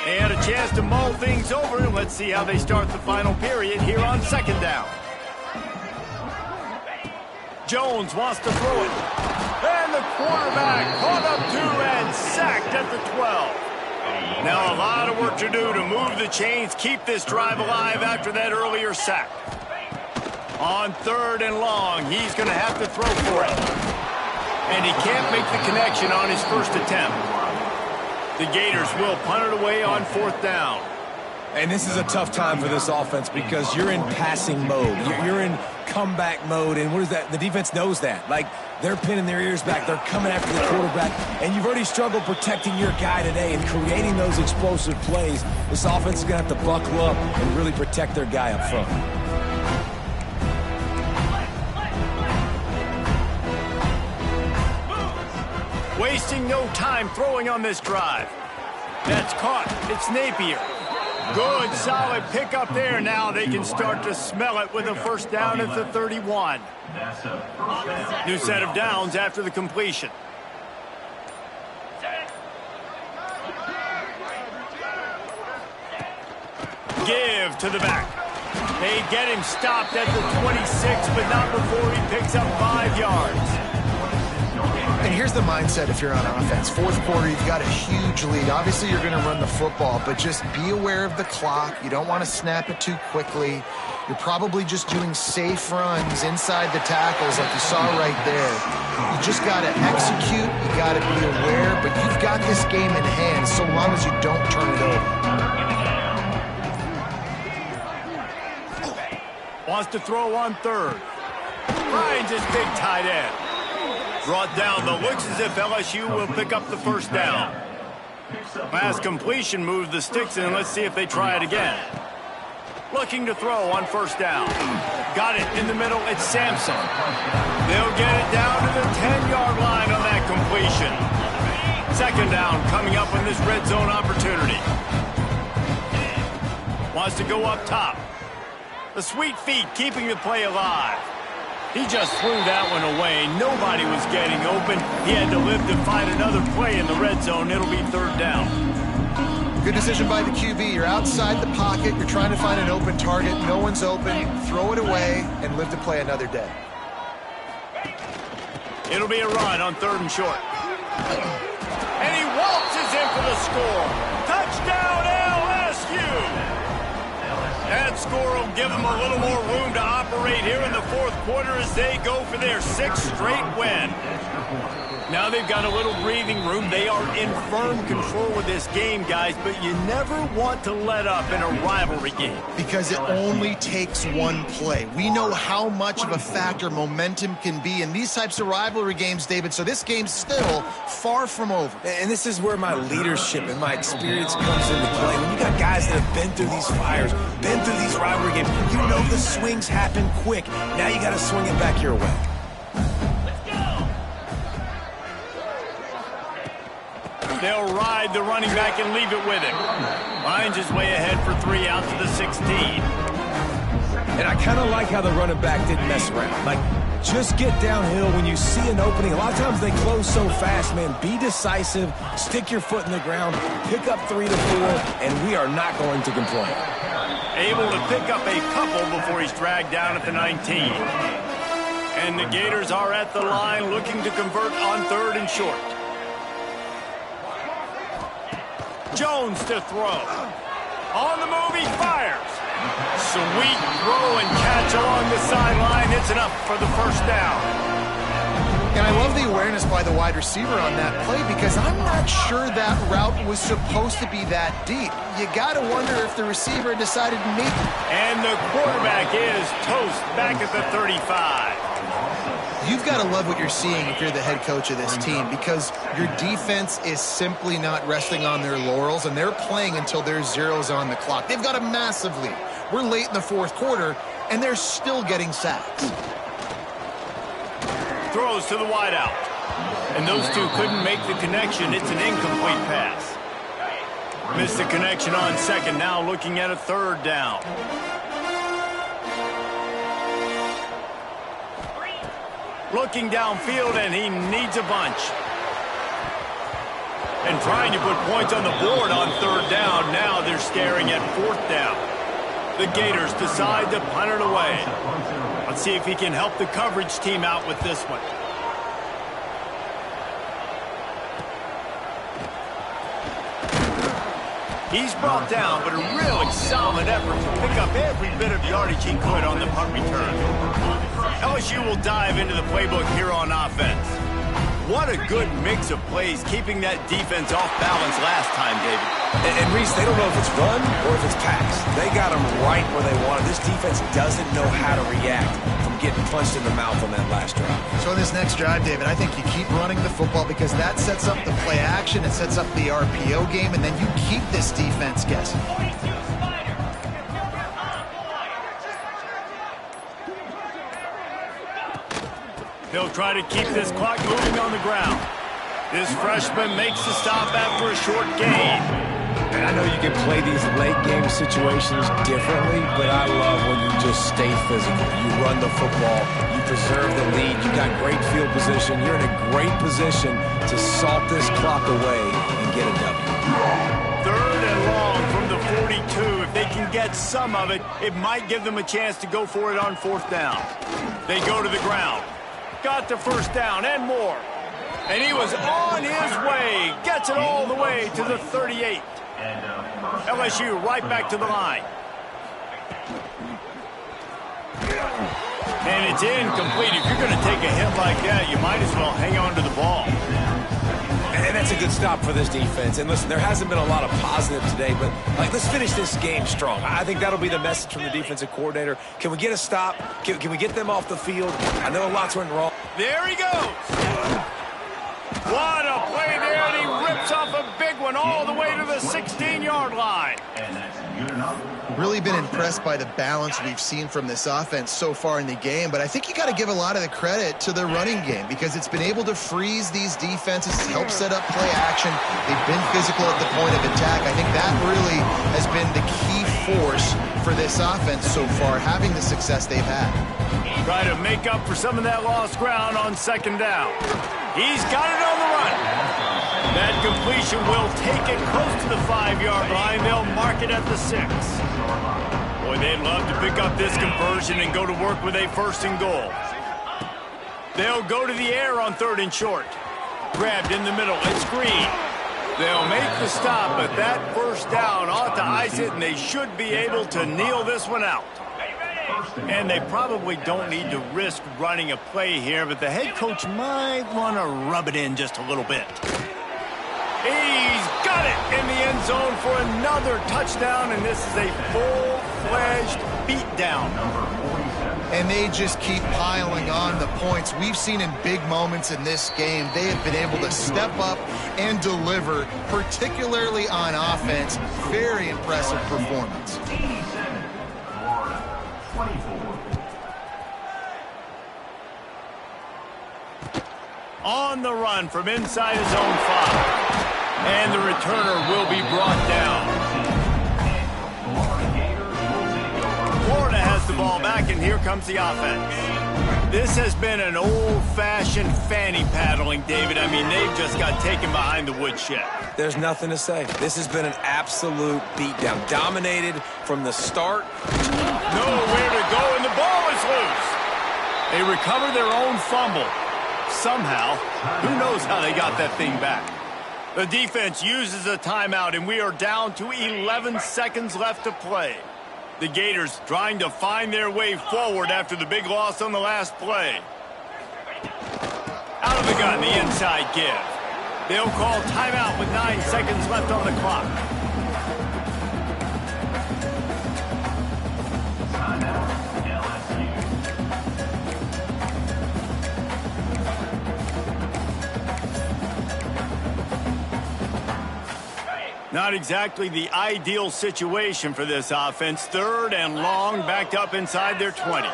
S1: And a chance to mull things over. Let's see how they start the final period here on 2nd down. Jones wants to throw it. And the quarterback caught up to and sacked at the 12. Now a lot of work to do to move the chains, keep this drive alive after that earlier sack. On 3rd and long, he's going to have to throw for it. And he can't make the connection on his first attempt. The Gators will punt it away on 4th down.
S3: And this is a tough time for this offense because you're in passing mode. You're in comeback mode, and what is that? The defense knows that. Like, they're pinning their ears back. They're coming after the quarterback, and you've already struggled protecting your guy today and creating those explosive plays. This offense is going to have to buckle up and really protect their guy up front.
S1: Wasting no time throwing on this drive. That's caught. It's Napier. Good, solid pickup there. Now they can start to smell it with a first down at the 31. New set of downs after the completion. Give to the back. They get him stopped at the 26, but not before he picks up 5 yards.
S2: And here's the mindset if you're on offense. 4th quarter, you've got a huge lead. Obviously, you're going to run the football, but just be aware of the clock. You don't want to snap it too quickly. You're probably just doing safe runs inside the tackles like you saw right there. You just got to execute. You got to be aware, but you've got this game in hand so long as you don't turn it over.
S1: Wants to throw on 3rd. Finds his big tight end. Brought down, though. Looks as if LSU will pick up the first down. Last completion moved the sticks in. Let's see if they try it again. Looking to throw on first down. Got it in the middle. It's Sampson. They'll get it down to the 10-yard line on that completion. Second down coming up on this red zone opportunity. Wants to go up top. The sweet feet keeping the play alive. He just threw that one away. Nobody was getting open. He had to live to find another play in the red zone. It'll be third down.
S2: Good decision by the QB. You're outside the pocket. You're trying to find an open target. No one's open. Throw it away and live to play another day.
S1: It'll be a run on third and short. And he waltzes in for the score. Touchdown, LSU! That score will give them a little more room to operate here in the fourth quarter as they go for their sixth straight win. Now they've got a little breathing room. They are in firm control of this game, guys, but you never want to let up in a rivalry game.
S2: Because it only takes one play. We know how much of a factor momentum can be in these types of rivalry games, David, so this game's still far from over.
S3: And this is where my leadership and my experience comes into play. When you got guys that have been through these fires, been through these rivalry games, you know the swings happen quick. Now you got to swing it back your way.
S1: They'll ride the running back and leave it with him. Finds his way ahead for 3 out to the 16.
S3: And I kind of like how the running back didn't mess around. Like, just get downhill when you see an opening. A lot of times they close so fast, man. Be decisive, stick your foot in the ground, pick up 3 to 4, and we are not going to complain.
S1: Able to pick up a couple before he's dragged down at the 19. And the Gators are at the line looking to convert on third and short. Jones to throw. On the move, he fires. Sweet throw and catch along the sideline. It's enough for the first down.
S2: And I love the awareness by the wide receiver on that play because I'm not sure that route was supposed to be that deep. You got to wonder if the receiver decided to meet it.
S1: And the quarterback is toast back at the 35.
S2: You've got to love what you're seeing if you're the head coach of this team because your defense is simply not resting on their laurels, and they're playing until there's zeros on the clock. They've got a massive lead. We're late in the fourth quarter, and they're still getting sacks.
S1: Throws to the wideout. And those two couldn't make the connection. It's an incomplete pass. Missed the connection on second. Now looking at a third down. Looking downfield, and he needs a bunch. And trying to put points on the board on third down. Now they're staring at fourth down. The Gators decide to punt it away. Let's see if he can help the coverage team out with this one. He's brought down, but a really solid effort to pick up every bit of yardage he could on the punt return. LSU will dive into the playbook here on offense. What a good mix of plays, keeping that defense off balance last time, David.
S3: And Reese, they don't know if it's run or if it's pass. They got them right where they want it. This defense doesn't know how to react from getting punched in the mouth on that last drive.
S2: So in this next drive, David, I think you keep running the football because that sets up the play action, it sets up the RPO game, and then you keep this defense guessing.
S1: They'll try to keep this clock moving on the ground. This freshman makes the stop after a short gain.
S3: And I know you can play these late game situations differently, but I love when you just stay physical. You run the football, you preserve the lead, you got great field position. You're in a great position to salt this clock away and get a W.
S1: Third and long from the 42. If they can get some of it, it might give them a chance to go for it on fourth down. They go to the ground. Got the first down and more. And he was on his way. Gets it all the way to the 38. LSU right back to the line. And it's incomplete. If you're going to take a hit like that, you might as well hang on to the ball.
S3: And that's a good stop for this defense. And listen, there hasn't been a lot of positive today, but let's finish this game strong. I think that'll be the message from the defensive coordinator. Can we get a stop? Can we get them off the field? I know a lot's went wrong.
S1: There he goes. What a play there, and he rips off a big one all the 16-yard line.
S2: Really been impressed by the balance we've seen from this offense so far in the game, but I think you got to give a lot of the credit to their running game because it's been able to freeze these defenses, help set up play action. They've been physical at the point of attack. I think that really has been the key force for this offense so far, having the success they've had.
S1: Try to make up for some of that lost ground on second down. He's got it on the run. That completion will take it close to the 5-yard line. They'll mark it at the 6. Boy, they'd love to pick up this conversion and go to work with a 1st and goal. They'll go to the air on 3rd and short. Grabbed in the middle. It's Green. They'll make the stop, but that 1st down ought to ice it, and they should be able to kneel this one out. And they probably don't need to risk running a play here, but the head coach might want to rub it in just a little bit. He's got it in the end zone for another touchdown, and this is a full-fledged beatdown.
S2: And they just keep piling on the points. We've seen in big moments in this game, they have been able to step up and deliver, particularly on offense. Very impressive performance.
S1: On the run from inside his own 5. And the returner will be brought down. Florida has the ball back, and here comes the offense. This has been an old-fashioned fanny paddling, David. I mean, they've just got taken behind the woodshed.
S3: There's nothing to say. This has been an absolute beatdown. Dominated from the start.
S1: Nowhere to go, and the ball is loose. They recover their own fumble. Somehow, who knows how they got that thing back. The defense uses a timeout, and we are down to 11 seconds left to play. The Gators trying to find their way forward after the big loss on the last play. Out of the gun, the inside give. They'll call timeout with 9 seconds left on the clock. Not exactly the ideal situation for this offense. 3rd and long, backed up inside their 20.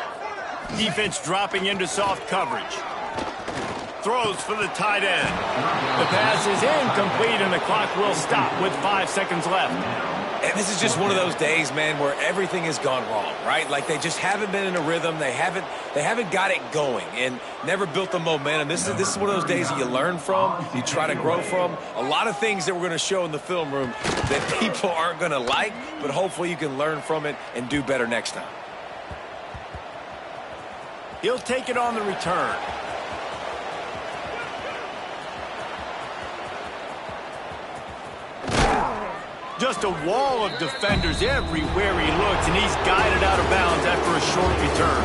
S1: Defense dropping into soft coverage. Throws for the tight end. The pass is incomplete, and the clock will stop with 5 seconds left.
S3: And this is just one of those days, man, where everything has gone wrong, right? Like they just haven't been in a rhythm. They haven't got it going and never built the momentum. This is one of those days that you learn from, you try to grow from. A lot of things that we're going to show in the film room that people aren't going to like, but hopefully you can learn from it and do better next time.
S1: He'll take it on the return. Just a wall of defenders everywhere he looks, and he's guided out of bounds after a short return.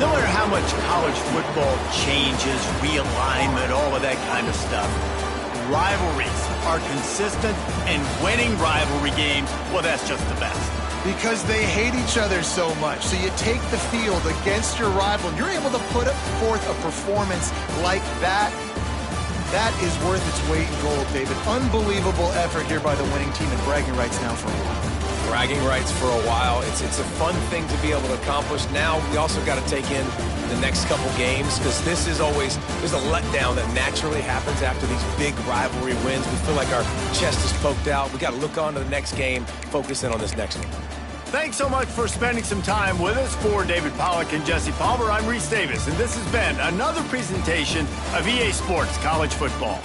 S1: No matter how much college football changes, realignment, all of that kind of stuff, rivalries are consistent, and winning rivalry games, well, that's just the best.
S2: Because they hate each other so much. So you take the field against your rival, and you're able to put forth a performance like that. That is worth its weight in gold, David. Unbelievable effort here by the winning team, and bragging rights now for a while.
S3: Bragging rights for a while. It's a fun thing to be able to accomplish. Now we also got to take in the next couple games because there's a letdown that naturally happens after these big rivalry wins. We feel like our chest is poked out. We got to look on to the next game, focus in on this next one.
S1: Thanks so much for spending some time with us. For David Pollack and Jesse Palmer, I'm Reese Davis, and this has been another presentation of EA Sports College Football.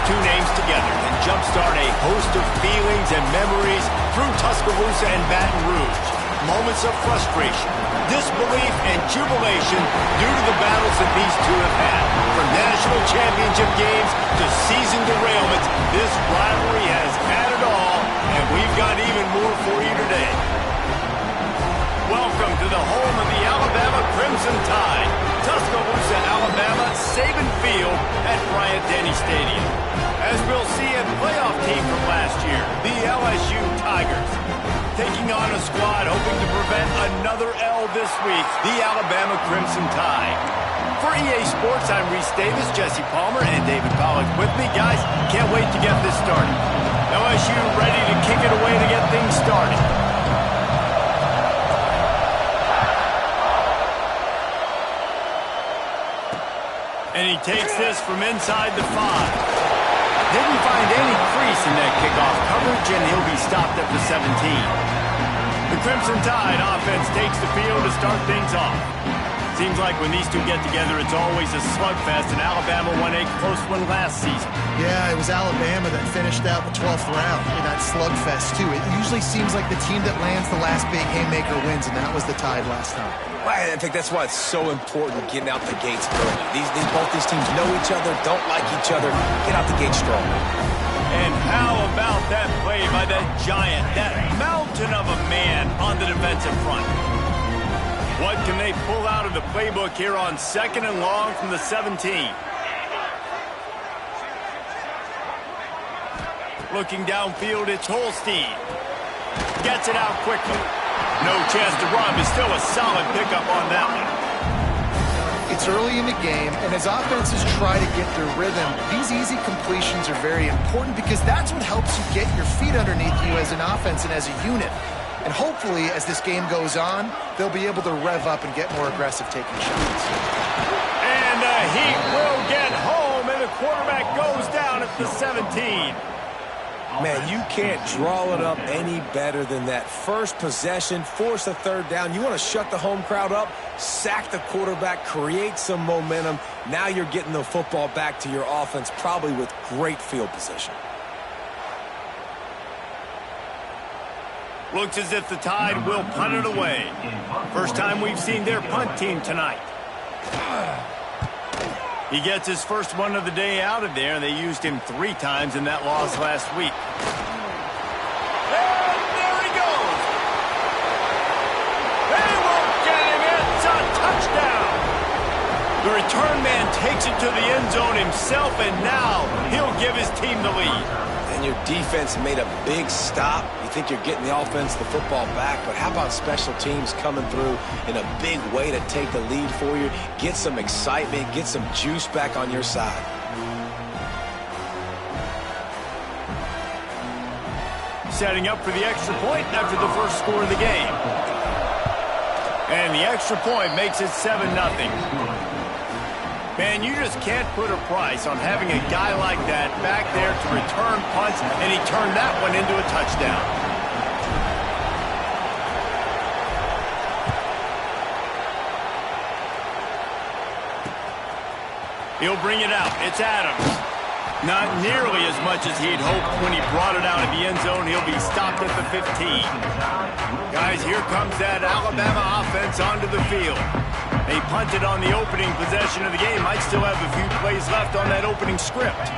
S1: two names together and jumpstart a host of feelings and memories through Tuscaloosa and Baton Rouge. Moments of frustration, disbelief, and jubilation due to the battles that these two have had. From national championship games to season derailments, this rivalry has had it all, and we've got even more for you today. Welcome to the home of the Alabama Crimson Tide, Tuscaloosa, Alabama, Saban Field at Bryant-Denny Stadium. As we'll see, a playoff team from last year, the LSU Tigers, taking on a squad hoping to prevent another L this week, the Alabama Crimson Tide. For EA Sports, I'm Reese Davis, Jesse Palmer, and David Pollack with me. Guys, can't wait to get this started. LSU ready to kick it away to get things started. And he takes this from inside the 5. Didn't find any crease in that kickoff coverage, and he'll be stopped at the 17. The Crimson Tide offense takes the field to start things off. Seems like when these two get together, it's always a slugfest, and Alabama won a close one last season.
S2: Yeah, it was Alabama that finished out the 12th round in that slugfest, too. It usually seems like the team that lands the last big haymaker wins, and that was the Tide last time.
S3: Well, I think that's why it's so important getting out the gates early. Both these teams know each other, don't like each other. Get out the gate strong.
S1: And how about that play by that giant, that mountain of a man on the defensive front? What can they pull out of the playbook here on 2nd and long from the 17? Looking downfield, it's Holstein. Gets it out quickly. No chance to run, but still a solid pickup on that one.
S2: It's early in the game, and as offenses try to get their rhythm, these easy completions are very important because that's what helps you get your feet underneath you as an offense and as a unit. And hopefully, as this game goes on, they'll be able to rev up and get more aggressive taking shots.
S1: And the Heat will get home, and the quarterback goes down at the 17.
S3: Man, you can't draw it up any better than that. First possession, force a third down. You want to shut the home crowd up, sack the quarterback, create some momentum. Now you're getting the football back to your offense, probably with great field position.
S1: Looks as if the Tide will punt it away. First time we've seen their punt team tonight. He gets his first one of the day out of there. They used him 3 times in that loss last week. And there he goes. They won't get him. It's a touchdown. The return man takes it to the end zone himself, and now he'll give his team the lead.
S3: And your defense made a big stop. You think you're getting the offense the football back, but how about special teams coming through in a big way to take the lead for you, get some excitement, get some juice back on your side.
S1: Setting up for the extra point after the first score of the game. And the extra point makes it 7-0. Man, you just can't put a price on having a guy like that back there to return punts, and he turned that one into a touchdown. He'll bring it out. It's Adams. Not nearly as much as he'd hoped when he brought it out of the end zone. He'll be stopped at the 15. Guys, here comes that Alabama offense onto the field. They punted on the opening possession of the game. Might still have a few plays left on that opening script.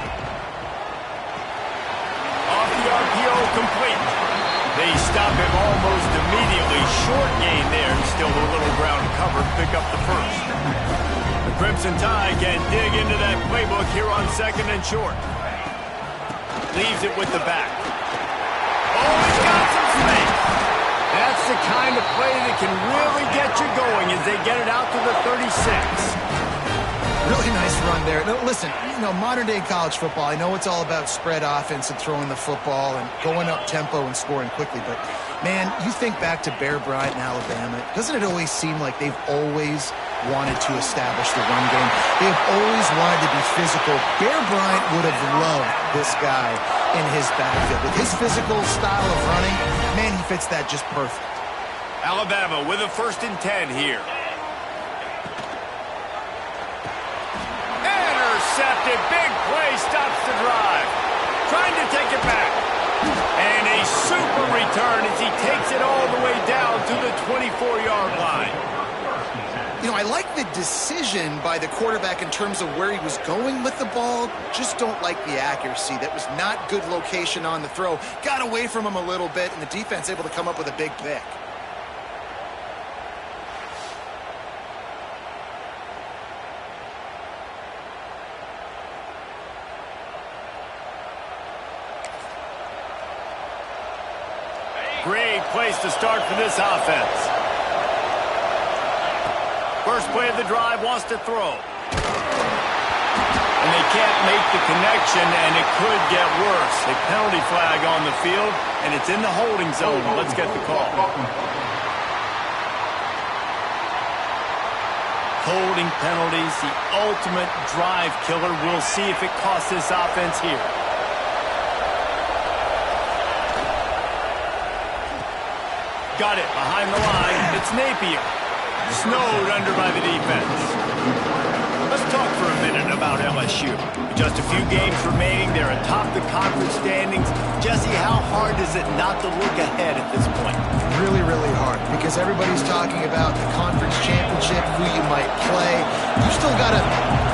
S1: Off the RPO, complete. They stop him almost immediately. Short gain there. Still a little ground cover. Pick up the first. The Crimson Tide can dig into that playbook here on 2nd and short. Leaves it with the back. Oh, he's got some space. That's the kind of play that can really get you going as they get it out to the 36.
S2: Really nice run there. Now, listen, modern-day college football, I know it's all about spread offense and throwing the football and going up tempo and scoring quickly, but, man, you think back to Bear Bryant in Alabama, doesn't it always seem like they've always wanted to establish the run game? They've always wanted to be physical. Bear Bryant would have loved this guy in his backfield. With his physical style of running, man, he fits that just perfect.
S1: Alabama with a 1st and 10 here. Intercepted. Big play stops the the drive. Trying to take it back. And a super return as he takes it all the way down to the 24-yard line.
S2: You know, I like the decision by the quarterback in terms of where he was going with the ball. Just don't like the accuracy. That was not good location on the throw. Got away from him a little bit, and the defense able to come up with a big pick.
S1: Great place to start for this offense. First play of the drive, wants to throw. And they can't make the connection, and it could get worse. A penalty flag on the field, and it's in the holding zone. Let's get the call. Holding penalties, the ultimate drive killer. We'll see if it costs this offense here. Got it behind the line. It's Napier. Snowed under by the defense. Let's talk for a minute about LSU. With just a few games remaining, they're atop the conference standings. Jesse, how hard is it not to look ahead at this point?
S2: Really, really hard, because everybody's talking about the conference championship, who you might play. You still got to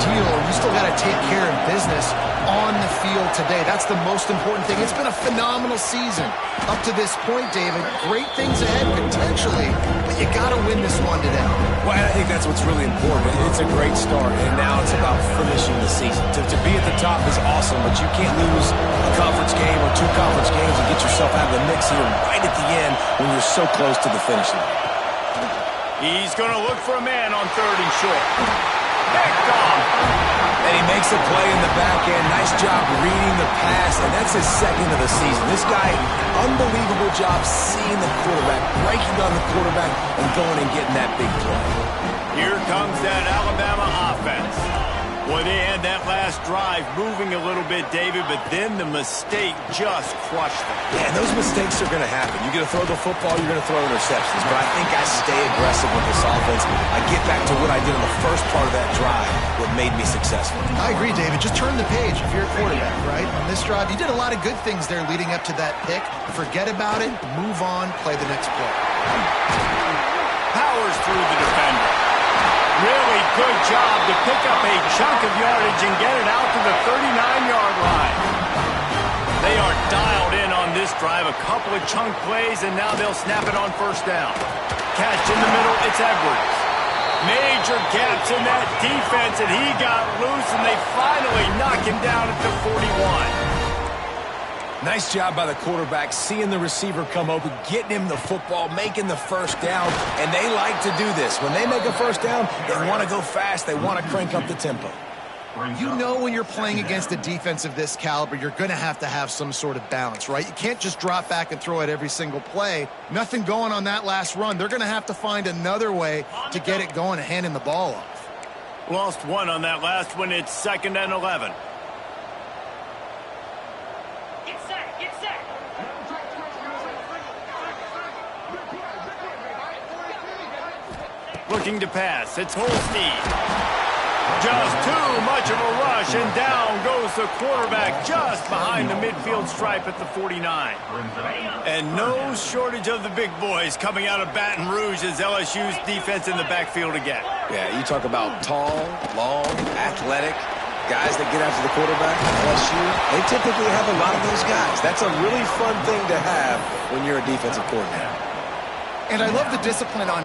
S2: deal, you still got to take care of business on the field today. That's the most important thing. It's been a phenomenal season up to this point, David. Great things ahead, potentially, but you got to win this one today.
S3: Well, I think that's what's really important. It's a great start, and now it's about finishing the season. To be at the top is awesome, but you can't lose a conference game or two conference games and get yourself out of the mix here right at the end when you're so close to the finish line.
S1: He's going to look for a man on 3rd and short. Picked off.
S3: And he makes a play in the back end. Nice job reading the pass, and that's his second of the season. This guy, unbelievable job seeing the quarterback, breaking on the quarterback, and going and getting that big play.
S1: Here comes that Alabama offense. Boy, they had that last drive moving a little bit, David, but then the mistake just crushed them.
S3: Yeah, and those mistakes are going to happen. You're going to throw the football, you're going to throw interceptions. But I think I stay aggressive with this offense. I get back to what I did on the first part of that drive, what made me successful.
S2: I agree, David. Just turn the page if you're a quarterback, right? On this drive, you did a lot of good things there leading up to that pick. Forget about it, move on, play the next play.
S1: Powers through the defender. Really good job to pick up a chunk of yardage and get it out to the 39-yard line. They are dialed in on this drive. A couple of chunk plays, and now they'll snap it on 1st down. Catch in the middle, it's Edwards. Major gaps in that defense, and he got loose, and they finally knock him down at the 41.
S3: Nice job by the quarterback, seeing the receiver come open, getting him the football, making the 1st down, and they like to do this. When they make a 1st down, they want to go fast, they want to crank up the tempo.
S2: You know when you're playing against a defense of this caliber, you're going to have some sort of balance, right? You can't just drop back and throw it every single play. Nothing going on that last run. They're going to have to find another way to get it going and handing the ball off.
S1: Lost one on that last one. It's 2nd and 11. Looking to pass. It's Holstein. Just too much of a rush, and down goes the quarterback just behind the midfield stripe at the 49. And no shortage of the big boys coming out of Baton Rouge as LSU's defense in the backfield again.
S3: Yeah, you talk about tall, long, athletic guys that get after the quarterback at LSU. They typically have a lot of those guys. That's a really fun thing to have when you're a defensive coordinator.
S2: And I love the discipline on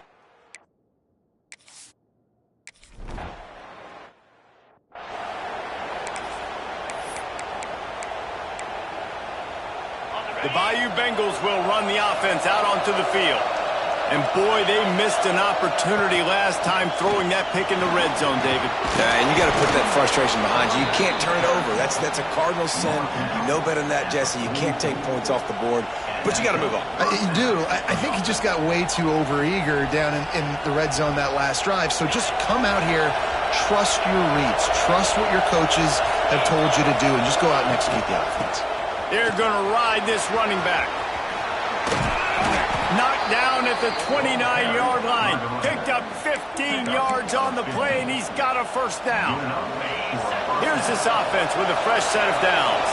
S1: The Bayou Bengals will run the offense out onto the field. And boy, they missed an opportunity last time throwing that pick in the red zone, David.
S3: Yeah, and you got to put that frustration behind you. You can't turn it over. That's a cardinal sin. You know better than that, Jesse. You can't take points off the board, but you got to move on.
S2: You do. I think he just got way too overeager down in the red zone that last drive. So just come out here, trust your reads, trust what your coaches have told you to do, and just go out and execute the offense.
S1: They're going to ride this running back. Knocked down at the 29-yard line. Picked up 15 yards on the play, and he's got a 1st down. Here's this offense with a fresh set of downs.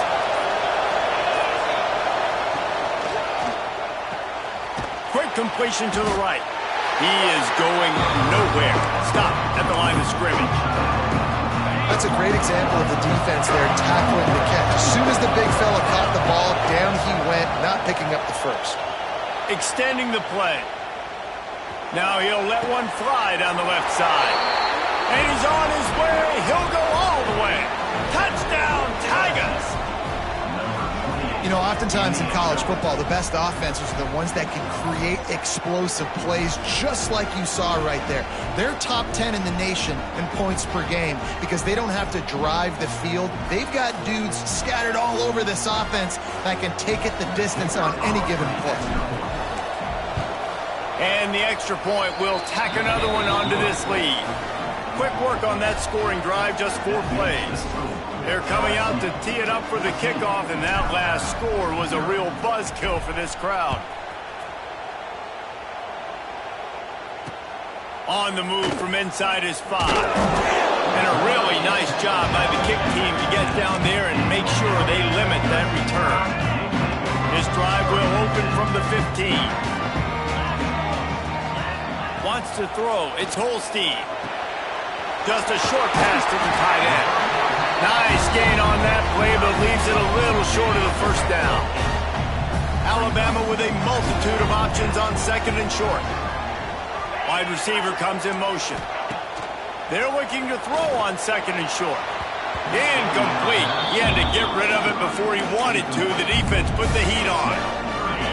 S1: Quick completion to the right. He is going nowhere. Stop at the line of scrimmage.
S2: That's a great example of the defense there tackling the catch. As soon as the big fella caught the ball, down he went, not picking up the first.
S1: Extending the play. Now he'll let one fly down the left side. And he's on his way. He'll go all the way. Touchdown, Tigers!
S2: You know, oftentimes in college football, the best offenses are the ones that can create explosive plays just like you saw right there. They're top 10 in the nation in points per game because they don't have to drive the field. They've got dudes scattered all over this offense that can take it the distance on any given play.
S1: And the extra point will tack another one onto this lead. Quick work on that scoring drive, just 4 plays. They're coming out to tee it up for the kickoff, and that last score was a real buzzkill for this crowd. On the move from inside his 5. And a really nice job by the kick team to get down there and make sure they limit that return. This drive will open from the 15. Wants to throw. It's Holstein. Just a short pass to the tight end. Nice gain on that play, but leaves it a little short of the first down. Alabama with a multitude of options on second and short. Wide receiver comes in motion. They're looking to throw on second and short. Incomplete. He had to get rid of it before he wanted to. The defense put the heat on.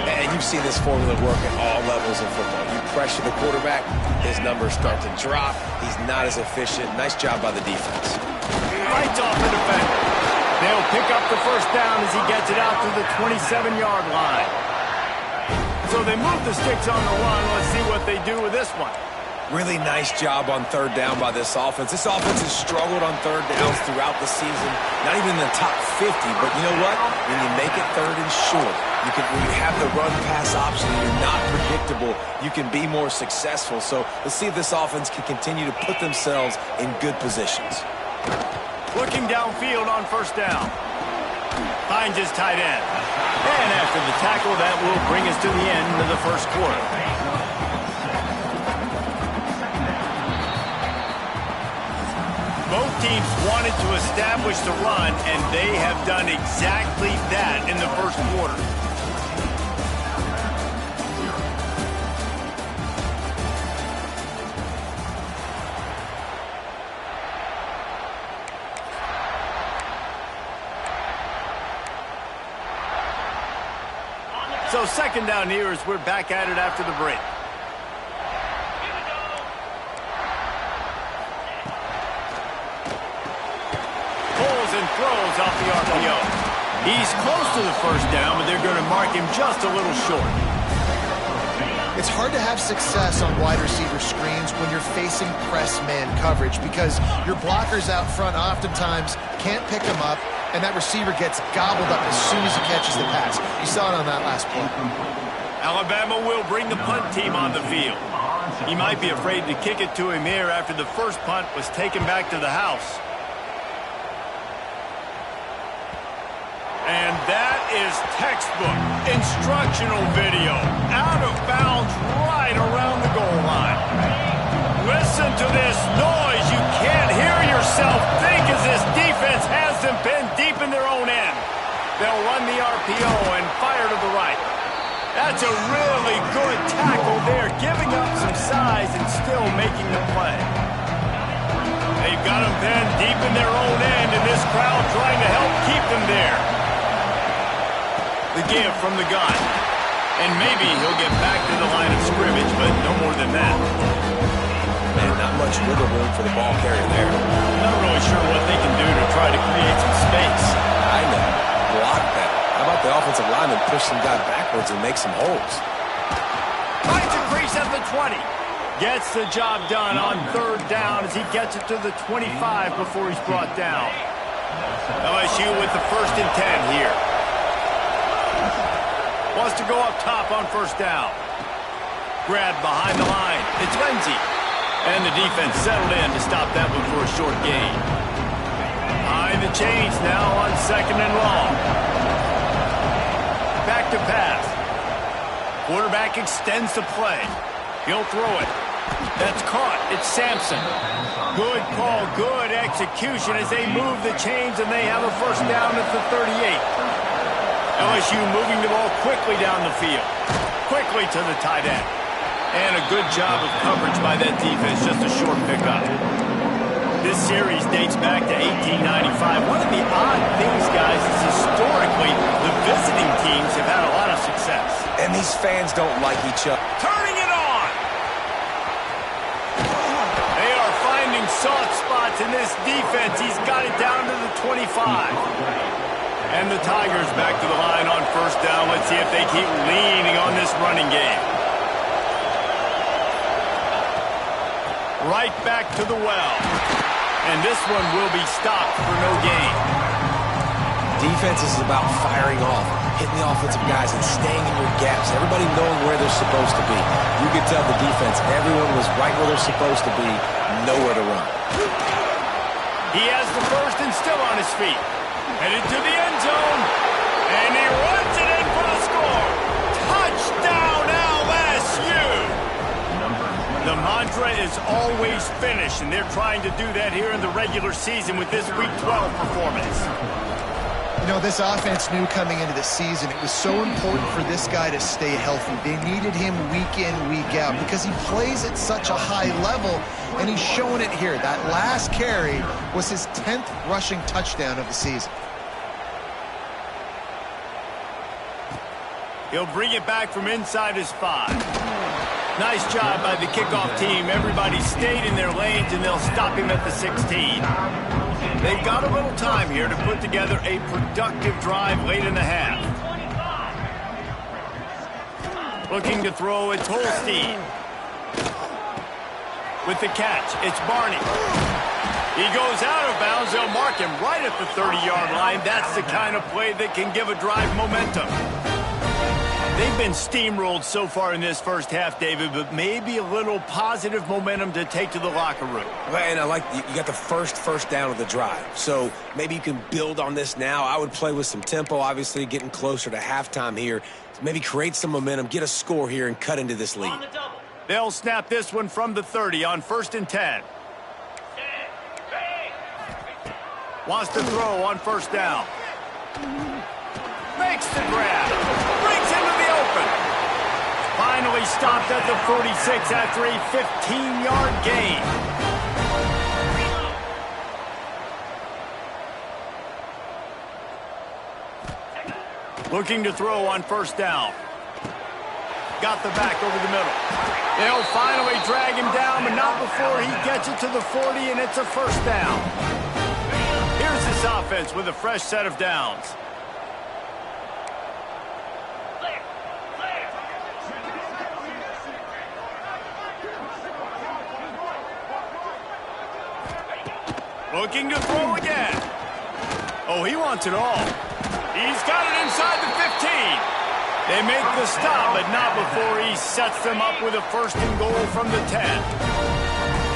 S3: And you've seen this formula work at all levels of football. You pressure the quarterback, his numbers start to drop. He's not as efficient. Nice job by the defense.
S1: Right off the defender. They'll pick up the first down as he gets it out to the 27-yard line. So they move the sticks on the run. Let's see what they do with this one.
S3: Really nice job on third down by this offense. This offense has struggled on third downs throughout the season. Not even in the top 50, but you know what? When you make it third and short, when you have the run-pass option and you're not predictable, you can be more successful. So let's see if this offense can continue to put themselves in good positions.
S1: Looking downfield on first down. Finds his tight end. And after the tackle, that will bring us to the end of the first quarter. Both teams wanted to establish the run, and they have done exactly that in the first quarter. So second down here as we're back at it after the break. Pulls and throws off the RPO. He's close to the first down, but they're going to mark him just a little short.
S2: It's hard to have success on wide receiver screens when you're facing press man coverage because your blockers out front oftentimes can't pick him up, and that receiver gets gobbled up as soon as he catches the pass. You saw it on that last play.
S1: Alabama will bring the punt team on the field. He might be afraid to kick it to him here after the first punt was taken back to the house. And that is textbook instructional video. Out of bounds right around the goal line. Listen to this noise. You can't hear yourself think as this defense has them pinned deep in their own end. They'll run the RPO and fire to the right. That's a really good tackle there, giving up some size and still making the play. They've got them pinned deep in their own end, and this crowd trying to help keep them there. The give from the gun. And maybe he'll get back to the line of scrimmage, but no more than that.
S3: Man, not much wiggle room for the ball carrier there.
S1: Not really sure what they can do to try to create some space.
S3: I know. Block that. How about the offensive lineman push some guy backwards and make some holes?
S1: Finds a crease at the 20. Gets the job done on third down as he gets it to the 25 before he's brought down. LSU with the 1st and 10 here. Wants to go up top on first down. Grabbed behind the line. It's Lindsey. And the defense settled in to stop that one for a short gain. Behind the chains now on 2nd and long. Back to pass. Quarterback extends the play. He'll throw it. That's caught. It's Sampson. Good call, good execution as they move the chains and they have a first down at the 38. LSU moving the ball quickly down the field. Quickly to the tight end. And a good job of coverage by that defense, just a short pickup. This series dates back to 1895. One of the odd things, guys, is historically the visiting teams have had a lot of success.
S3: And these fans don't like each other.
S1: Turning it on! They are finding soft spots in this defense. He's got it down to the 25. And the Tigers back to the line on first down. Let's see if they keep leaning on this running game. Right back to the well. And this one will be stopped for no gain.
S3: Defense is about firing off, hitting the offensive guys and staying in your gaps. Everybody knowing where they're supposed to be. You could tell the defense, everyone was right where they're supposed to be, nowhere to run.
S1: He has the first and still on his feet. Headed to the end zone. And he runs it in for the score. Touchdown LSU! The mantra is always finish, and they're trying to do that here in the regular season with this Week 12 performance.
S2: You know, this offense knew coming into the season it was so important for this guy to stay healthy. They needed him week in, week out because he plays at such a high level, and he's showing it here. That last carry was his 10th rushing touchdown of the season.
S1: He'll bring it back from inside his 5. Nice job by the kickoff team. Everybody stayed in their lanes, and they'll stop him at the 16. They've got a little time here to put together a productive drive late in the half. Looking to throw, it's Holstein. With the catch, it's Barney. He goes out of bounds. They'll mark him right at the 30-yard line. That's the kind of play that can give a drive momentum. They've been steamrolled so far in this first half, David, but maybe a little positive momentum to take to the locker room.
S3: And I like you got the first down of the drive, so maybe you can build on this now. I would play with some tempo, obviously, getting closer to halftime here. Maybe create some momentum, get a score here, and cut into this lead.
S1: They'll snap this one from the 30 on 1st and 10. Wants to throw on first down. Makes the grab. Brings him to the open. Finally stopped at the 46 after a 15-yard gain. Looking to throw on first down. Got the back over the middle. They'll finally drag him down, but not before he gets it to the 40, and it's a first down. Here's this offense with a fresh set of downs. Looking to throw again. Oh, he wants it all. He's got it inside the 15. They make the stop, but not before he sets them up with a 1st and goal from the 10.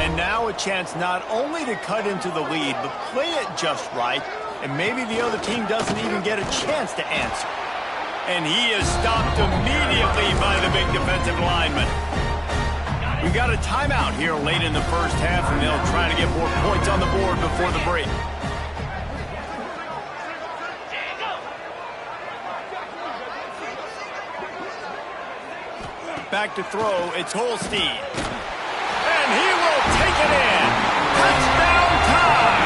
S1: And now a chance not only to cut into the lead, but play it just right, and maybe the other team doesn't even get a chance to answer. And he is stopped immediately by the big defensive lineman. We've got a timeout here late in the first half, and they'll try to get more points on the board before the break. Back to throw, it's Holstein. And he will take it in. Touchdown time!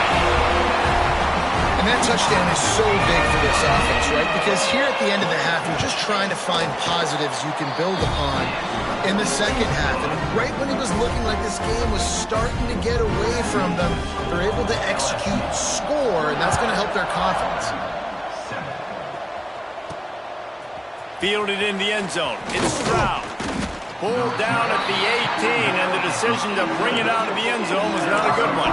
S2: And that touchdown is so big for this offense, right? Because here at the end of the half, you're just trying to find positives you can build upon in the second half. And right when it was looking like this game was starting to get away from them, they're able to execute, score, and that's going to help their confidence.
S1: Fielded in the end zone. It's Stroud. Pulled down at the 18, and the decision to bring it out of the end zone was not a good one.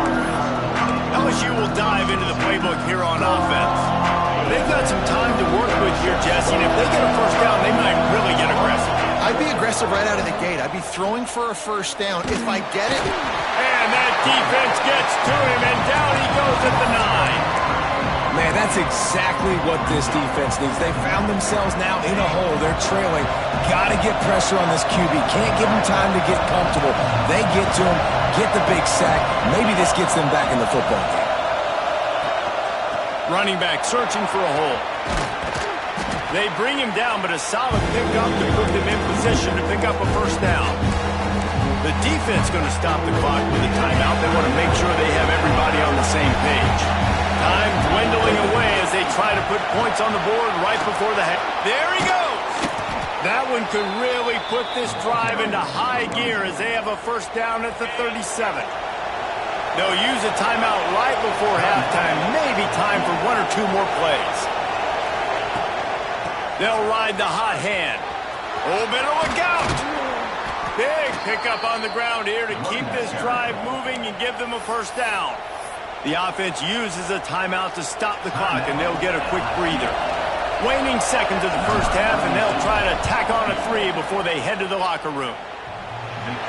S1: LSU will dive into the playbook here on offense. They've got some time to work with here, Jesse, and if they get a first down, they might really get aggressive.
S2: I'd be aggressive right out of the gate. I'd be throwing for a first down if I get it.
S1: And that defense gets to him, and down he goes at the 9.
S3: Man, that's exactly what this defense needs. They found themselves now in a hole. They're trailing. Got to get pressure on this QB. Can't give him time to get comfortable. They get to him, get the big sack. Maybe this gets them back in the football game.
S1: Running back searching for a hole. They bring him down, but a solid pickup to put them in position to pick up a first down. The defense going to stop the clock with a timeout. They want to make sure they have everybody on the same page. Time dwindling away as they try to put points on the board right before the half. There he goes. That one could really put this drive into high gear as they have a first down at the 37. They'll use a timeout right before halftime. Maybe time for one or two more plays. They'll ride the hot hand. Oh, better look out. Big pickup on the ground here to keep this drive moving and give them a first down. The offense uses a timeout to stop the clock, and they'll get a quick breather. Waning seconds of the first half, and they'll try to tack on a 3 before they head to the locker room.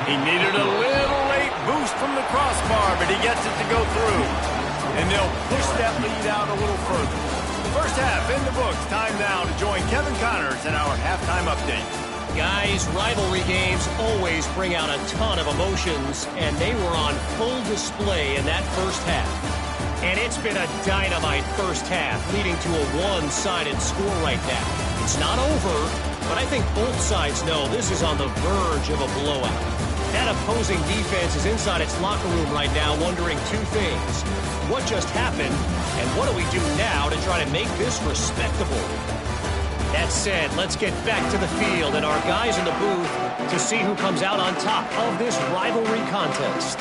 S1: He needed a little late boost from the crossbar, but he gets it to go through. And they'll push that lead out a little further. First half in the books. Time now to join Kevin Connors in our halftime update.
S4: Guys, rivalry games always bring out a ton of emotions, and they were on full display in that first half. And it's been a dynamite first half, leading to a one-sided score right now. It's not over, but I think both sides know this is on the verge of a blowout. That opposing defense is inside its locker room right now wondering two things. What just happened, and what do we do now to try to make this respectable? That said, let's get back to the field and our guys in the booth to see who comes out on top of this rivalry contest.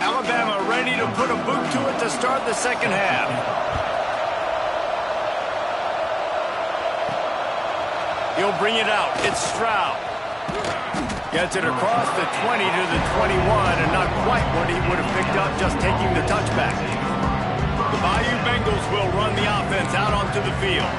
S1: Alabama ready to put a boot to it to start the second half. He'll bring it out. It's Stroud. Gets it across the 20 to the 21, and not quite what he would have picked up just taking the touchback. The Bayou Bengals will run the offense out onto the field.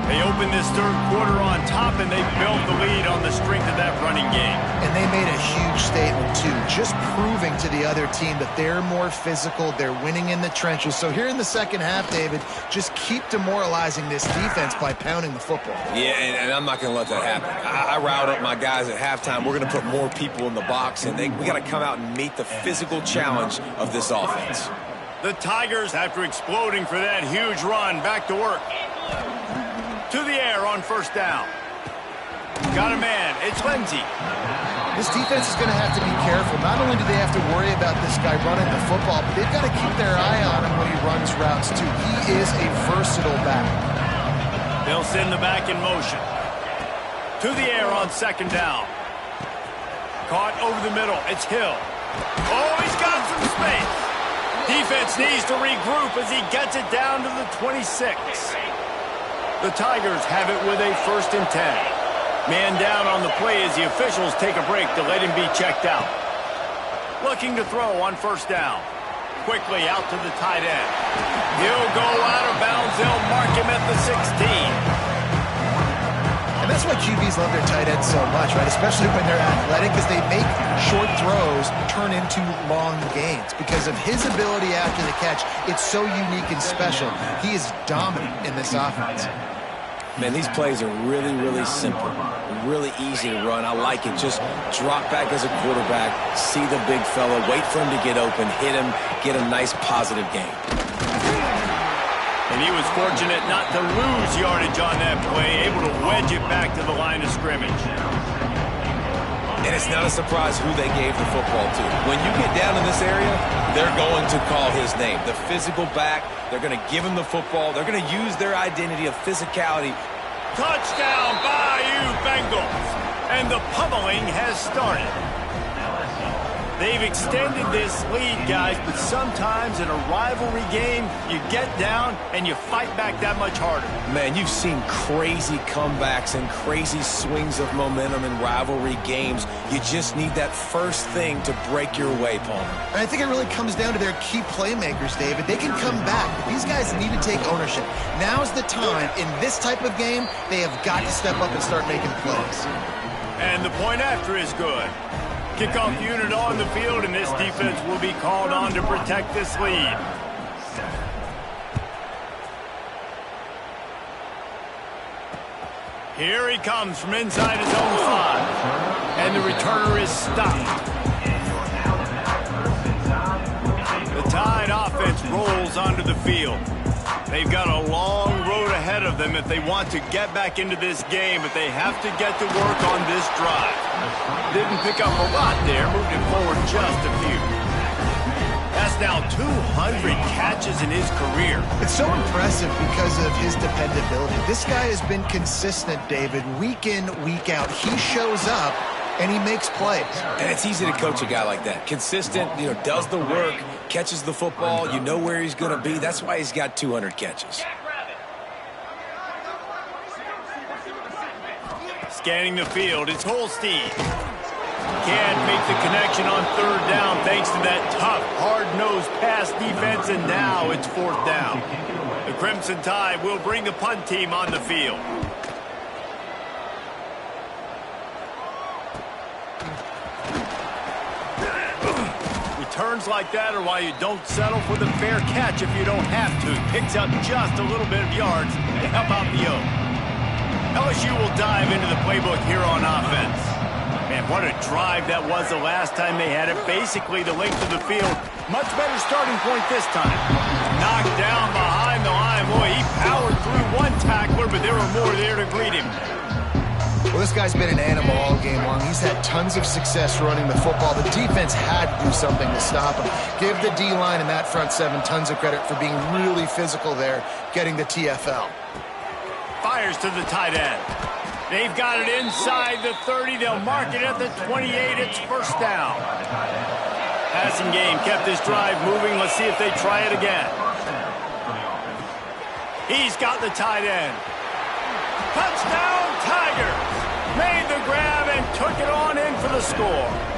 S1: They open this third quarter on top, and they build the lead on the strength of that running game.
S2: And they made a huge statement, too, just proving to the other team that they're more physical, they're winning in the trenches. So here in the second half, David, just keep demoralizing this defense by pounding the football.
S3: Yeah, and I'm not going to let that happen. I riled up my guys at halftime. We're going to put more people in the box, and we got to come out and meet the physical challenge of this offense.
S1: The Tigers, after exploding for that huge run, back to work. To the air on first down. Got a man. It's Lindsey.
S2: This defense is going to have to be careful. Not only do they have to worry about this guy running the football, but they've got to keep their eye on him when he runs routes, too. He is a versatile back.
S1: They'll send the back in motion. To the air on second down. Caught over the middle. It's Hill. Oh, he's got some space. Defense needs to regroup as he gets it down to the 26. The Tigers have it with a 1st and 10. Man down on the play as the officials take a break to let him be checked out. Looking to throw on first down. Quickly out to the tight end. He'll go out of bounds. They'll mark him at the 16.
S2: And that's why QBs love their tight ends so much, right? Especially when they're athletic, because they make short throws turn into long gains. Because of his ability after the catch, it's so unique and special. He is dominant in this offense.
S3: Man, these plays are really, really simple. Really easy to run. I like it. Just drop back as a quarterback, see the big fella, wait for him to get open, hit him, get a nice positive game.
S1: And he was fortunate not to lose yardage on that play, able to wedge it back to the line of scrimmage.
S3: And it's not a surprise who they gave the football to. When you get down in this area, they're going to call his name. The physical back, they're going to give him the football. They're going to use their identity of physicality.
S1: Touchdown, Bayou Bengals. And the pummeling has started. They've extended this lead, guys, but sometimes in a rivalry game, you get down and you fight back that much harder.
S3: Man, you've seen crazy comebacks and crazy swings of momentum in rivalry games. You just need that first thing to break your way, Palmer.
S2: And I think it really comes down to their key playmakers, David. They can come back, but these guys need to take ownership. Now's the time. In this type of game, they have got to step up and start making plays.
S1: And the point after is good. Kickoff unit on the field, and this defense will be called on to protect this lead. Here he comes from inside his own 5. And the returner is stopped. The Tide offense rolls onto the field. They've got a long road ahead of them if they want to get back into this game, but they have to get to work on this drive. Didn't pick up a lot there, moved it forward just a few. That's now 200 catches in his career.
S2: It's so impressive because of his dependability. This guy has been consistent, David, week in, week out. He shows up, and he makes plays.
S3: And it's easy to coach a guy like that. Consistent, does the work, catches the football, you know where he's going to be. That's why he's got 200 catches.
S1: Scanning the field, it's Holstein. Can't make the connection on 3rd down thanks to that tough, hard-nosed pass defense, and now it's 4th down. The Crimson Tide will bring the punt team on the field. Returns like that are why you don't settle for the fair catch if you don't have to. Picks up just a little bit of yards to help out the O. LSU will dive into the playbook here on offense. Man, what a drive that was the last time they had it. Basically the length of the field. Much better starting point this time. Knocked down behind the line. Boy, he powered through one tackler, but there were more there to greet him.
S2: Well, this guy's been an animal all game long. He's had tons of success running the football. The defense had to do something to stop him. Give the D-line and that front 7 tons of credit for being really physical there, getting the TFL.
S1: Fires to the tight end. They've got it inside the 30. They'll mark it at the 28. It's 1st down. Passing game kept this drive moving. Let's see if they try it again. He's got the tight end. Touchdown, Tigers! Made the grab and took it on in for the score.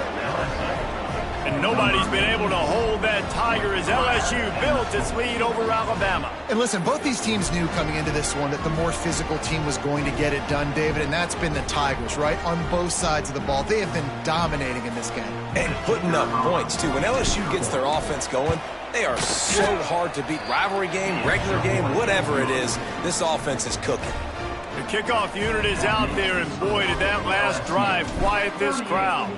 S1: And nobody's been able to hold that Tiger as LSU built its lead over Alabama.
S2: And listen, both these teams knew coming into this one that the more physical team was going to get it done, David, and that's been the Tigers, right? On both sides of the ball. They have been dominating in this game.
S3: And putting up points, too. When LSU gets their offense going, they are so hard to beat. Rivalry game, regular game, whatever it is, this offense is cooking.
S1: The kickoff unit is out there, and boy, did that last drive quiet this crowd.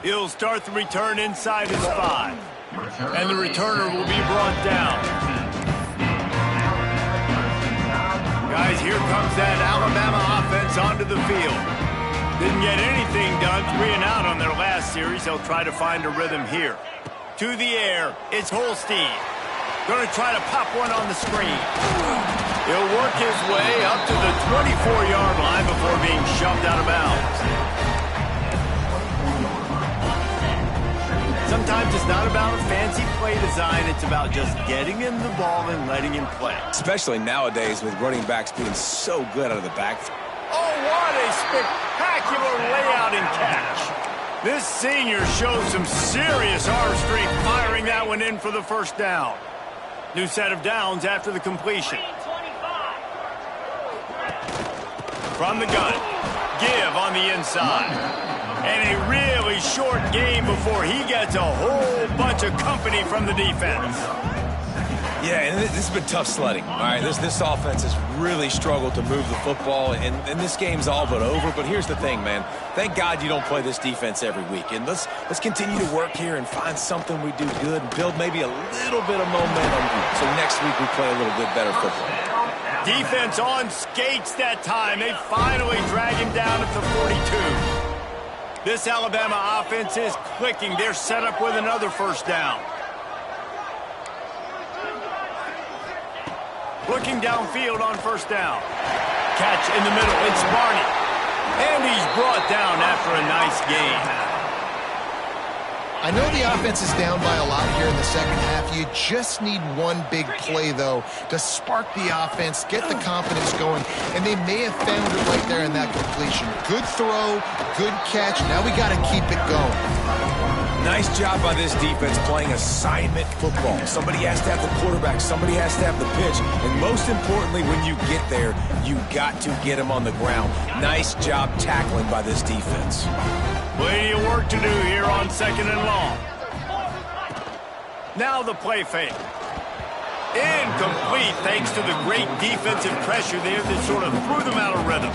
S1: He'll start the return inside his 5. And the returner will be brought down. Guys, here comes that Alabama offense onto the field. Didn't get anything done, 3 and out on their last series. They'll try to find a rhythm here. To the air, it's Holstein. Going to try to pop one on the screen. He'll work his way up to the 24-yard line before being shoved out of bounds. Sometimes it's not about a fancy play design. It's about just getting him the ball and letting him play.
S3: Especially nowadays with running backs being so good out of the backfield.
S1: Oh, what a spectacular layout and catch. This senior shows some serious arm strength firing that one in for the 1st down. New set of downs after the completion. From the gun. Give on the inside. And a really short game before he gets a whole bunch of company from the defense.
S3: Yeah, and this has been tough sledding. All right, this offense has really struggled to move the football, and this game's all but over. But here's the thing, man. Thank God you don't play this defense every week. And let's continue to work here and find something we do good and build maybe a little bit of momentum so next week we play a little bit better football.
S1: Defense on skates that time. They finally drag him down at the 42. This Alabama offense is clicking. They're set up with another 1st down. Looking downfield on 1st down. Catch in the middle. It's Barney. And he's brought down after a nice game.
S2: I know the offense is down by a lot here in the second half. You just need one big play, though, to spark the offense, get the confidence going, and they may have found it right there in that completion. Good throw, good catch. Now we got to keep it going.
S3: Nice job by this defense playing assignment football. Somebody has to have the quarterback. Somebody has to have the pitch. And most importantly, when you get there, you got to get him on the ground. Nice job tackling by this defense.
S1: Plenty of work to do here on 2nd and long. Now the play fake. Incomplete thanks to the great defensive pressure there that sort of threw them out of rhythm.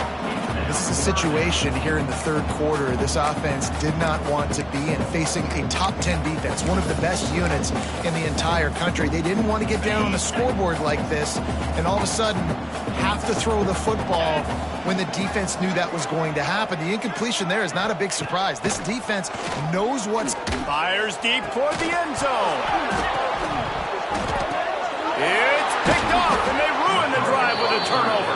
S2: This is a situation here in the third quarter this offense did not want to be in, facing a top 10 defense, one of the best units in the entire country. They didn't want to get down on the scoreboard like this and all of a sudden have to throw the football when the defense knew that was going to happen. The incompletion there is not a big surprise. This defense knows what's...
S1: Fires deep toward the end zone. It's picked off, and they ruin the drive with a turnover.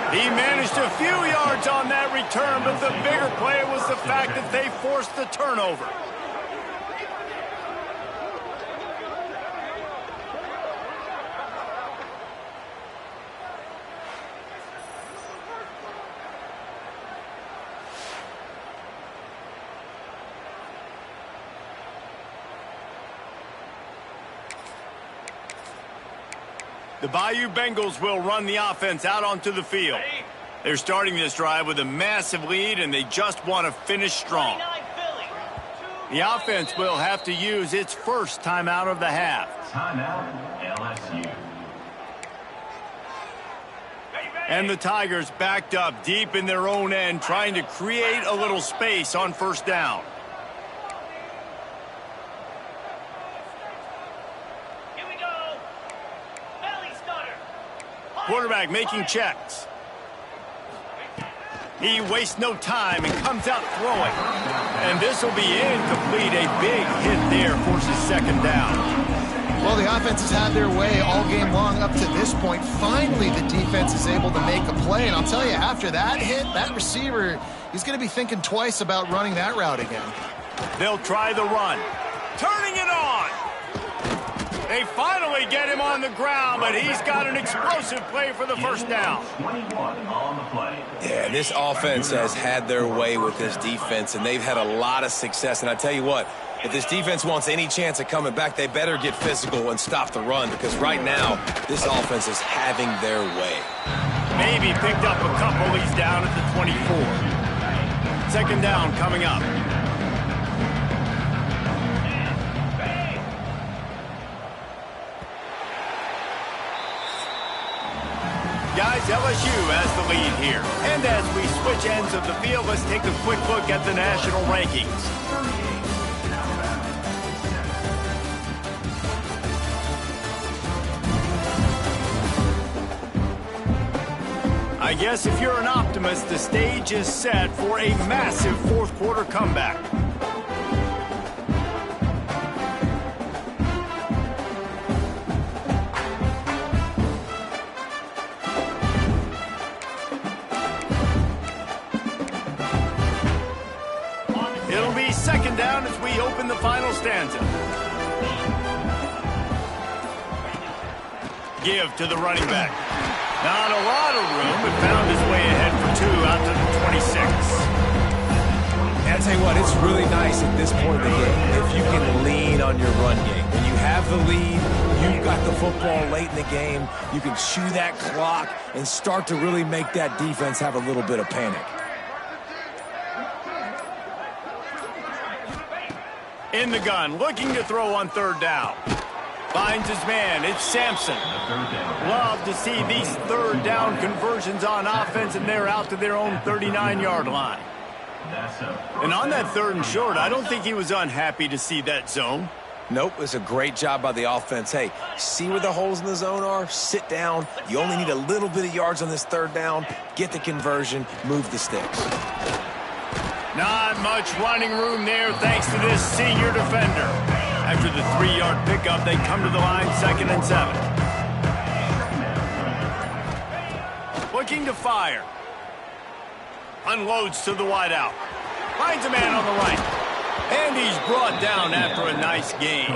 S1: He managed a few yards on that return, but the bigger play was the fact that they forced the turnover. The Bayou Bengals will run the offense out onto the field. They're starting this drive with a massive lead, and they just want to finish strong. The offense will have to use its first timeout of the half.
S6: Timeout, LSU.
S1: And the Tigers backed up deep in their own end, trying to create a little space on first down. Quarterback making checks. He wastes no time and comes out throwing. And this will be incomplete. A big hit there forces second down.
S2: Well, the offense has had their way all game long up to this point. Finally, the defense is able to make a play. And I'll tell you, after that hit, that receiver, he's going to be thinking twice about running that route again.
S1: They'll try the run. Turning it on. They finally get him on the ground, but he's got an explosive play for the first down.
S6: 21 on the play.
S3: Yeah, this offense has had their way with this defense, and they've had a lot of success. And I tell you what, if this defense wants any chance of coming back, they better get physical and stop the run, because right now, this offense is having their way.
S1: Maybe picked up a couple. He's down at the 24. Second down coming up. Guys, LSU has the lead here. And as we switch ends of the field, let's take a quick look at the national rankings. I guess if you're an optimist, the stage is set for a massive fourth quarter comeback. It'll be second down as we open the final stanza. Give to the running back. Not a lot of room, but found his way ahead for two out to the 26.
S3: And I tell you what, it's really nice at this point of the game if you can lean on your run game. When you have the lead, you've got the football late in the game, you can chew that clock and start to really make that defense have a little bit of panic.
S1: In the gun, looking to throw on third down. Finds his man. It's Sampson. Love to see these third down conversions on offense, and they're out to their own 39-yard line. And on that third and short, I don't think he was unhappy to see that zone.
S3: Nope, it's a great job by the offense. Hey, see where the holes in the zone are? Sit down. You only need a little bit of yards on this third down. Get the conversion. Move the sticks.
S1: Not much running room there thanks to this senior defender. After the 3-yard pickup, they come to the line, 2nd and 7. Looking to fire. Unloads to the wideout. Finds a man on the right. And he's brought down after a nice gain.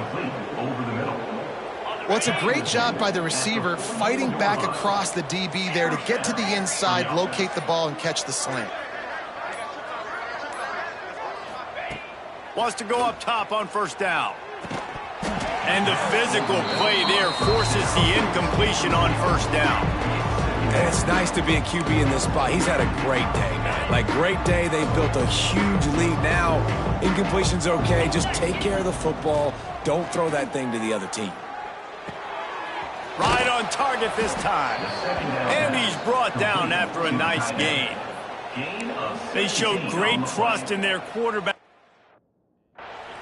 S2: Well, it's a great job by the receiver fighting back across the DB there to get to the inside, locate the ball, and catch the slant.
S1: Wants to go up top on first down. And the physical play there forces the incompletion on first down.
S3: And it's nice to be a QB in this spot. He's had a great day, man. Like, great day. They've built a huge lead now. Incompletion's okay. Just take care of the football. Don't throw that thing to the other team.
S1: Right on target this time. And he's brought down after a nice gain. They showed great trust in their quarterback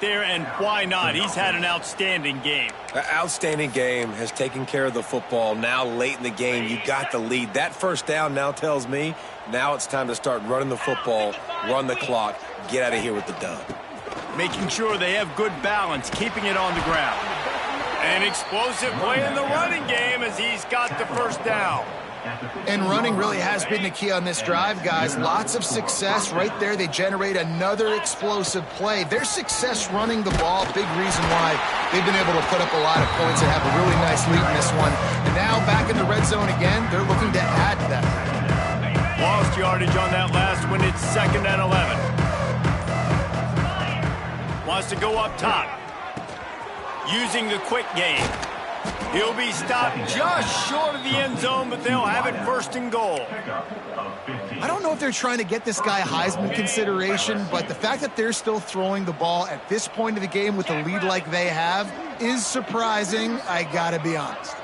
S1: there, and why not? He's had an outstanding game.
S3: An outstanding game, has taken care of the football. Now late in the game, you got the lead. That first down now tells me now it's time to start running the football, run the clock, get out of here with the dub.
S1: Making sure they have good balance, keeping it on the ground. An explosive play in the running game as he's got the first down.
S2: And running really has been the key on this drive, guys. Lots of success right there. They generate another explosive play. Their success running the ball, big reason why they've been able to put up a lot of points and have a really nice lead in this one. And now back in the red zone again, they're looking to add to that.
S1: Lost yardage on that last one. It's 2nd and 11. Wants to go up top. Using the quick game. He'll be stopped just short of the end zone, but they'll have it 1st and goal.
S2: I don't know if they're trying to get this guy Heisman consideration, but the fact that they're still throwing the ball at this point of the game with a lead like they have is surprising, I gotta be honest.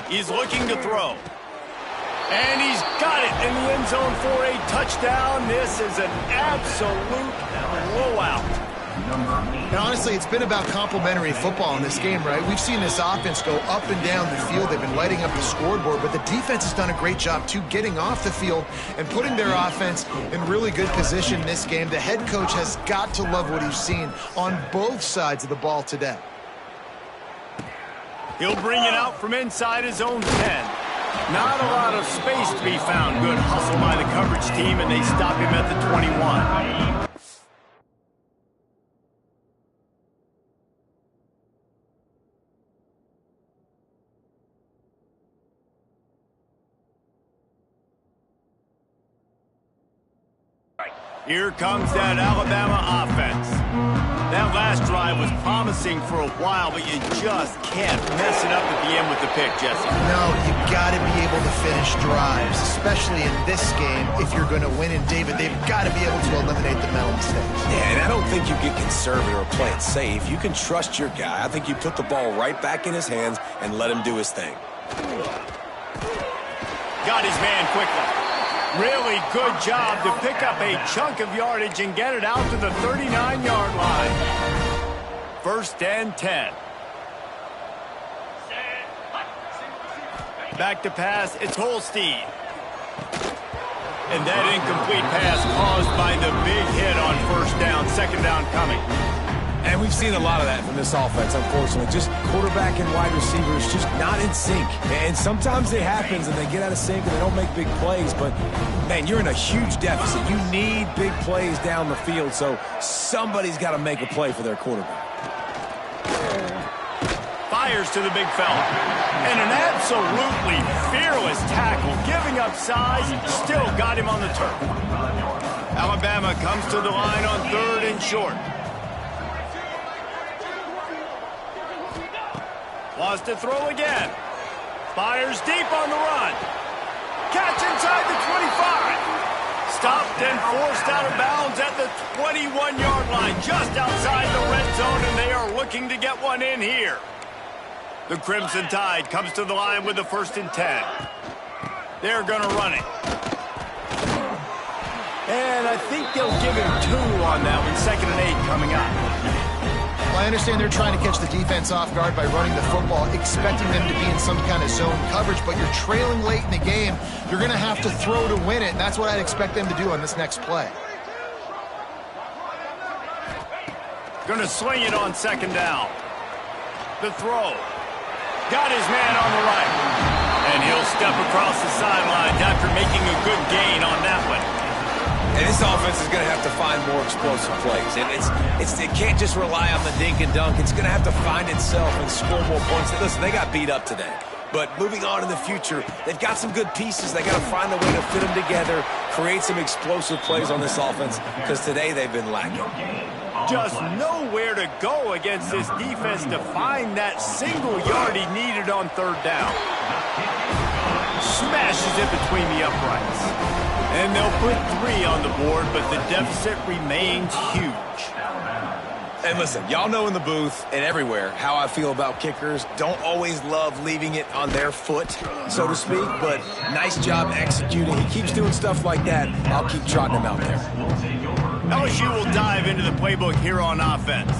S1: He's looking to throw. And he's got it in the end zone for a touchdown. This is an absolute blowout.
S2: And honestly, it's been about complementary football in this game, right? We've seen this offense go up and down the field. They've been lighting up the scoreboard, but the defense has done a great job, too, getting off the field and putting their offense in really good position in this game. The head coach has got to love what he's seen on both sides of the ball today.
S1: He'll bring it out from inside his own 10. Not a lot of space to be found. Good hustle by the coverage team, and they stop him at the 21. Here comes that Alabama offense. That last drive was promising for a while, but you just can't mess it up at the end with the pick, Jesse.
S2: No, you got to be able to finish drives, especially in this game. If you're going to win, and David, they've got to be able to eliminate the mental mistakes.
S3: Yeah, and I don't think you get conservative or play it safe. You can trust your guy. I think you put the ball right back in his hands and let him do his thing.
S1: Got his man quickly. Really good job to pick up a chunk of yardage and get it out to the 39-yard line. 1st and 10. Back to pass, it's Holstein. And that incomplete pass caused by the big hit on 1st down, 2nd down coming.
S3: And we've seen a lot of that from this offense, unfortunately. Just quarterback and wide receivers just not in sync. And sometimes it happens and they get out of sync and they don't make big plays. But, man, you're in a huge deficit. You need big plays down the field, so somebody's got to make a play for their quarterback.
S1: Fires to the big fella. And an absolutely fearless tackle. Giving up size, still got him on the turf. Alabama comes to the line on 3rd and short. Wants to throw again. Fires deep on the run. Catch inside the 25. Stopped and forced out of bounds at the 21-yard line, just outside the red zone, and they are looking to get one in here. The Crimson Tide comes to the line with the 1st and 10. They're going to run it. And I think they'll give him 2 on that one. 2nd and 8 coming up.
S2: Well, I understand they're trying to catch the defense off guard by running the football, expecting them to be in some kind of zone coverage, but you're trailing late in the game. You're going to have to throw to win it, and that's what I'd expect them to do on this next play.
S1: Going to sling it on 2nd down. The throw. Got his man on the right. And he'll step across the sidelines after making a good gain on that one.
S3: And this offense is going to have to find more explosive plays. And it can't just rely on the dink and dunk. It's going to have to find itself and score more points. Listen, they got beat up today. But moving on in the future, they've got some good pieces. They got to find a way to fit them together, create some explosive plays on this offense, because today they've been lacking.
S1: Just nowhere to go against this defense to find that single yard he needed on 3rd down. Smashes it between the uprights. And they'll put 3 on the board, but the deficit remains huge.
S3: And listen, y'all know in the booth and everywhere how I feel about kickers. Don't always love leaving it on their foot, so to speak, but nice job executing. He keeps doing stuff like that. I'll keep trotting him out there.
S1: LSU will dive into the playbook here on offense.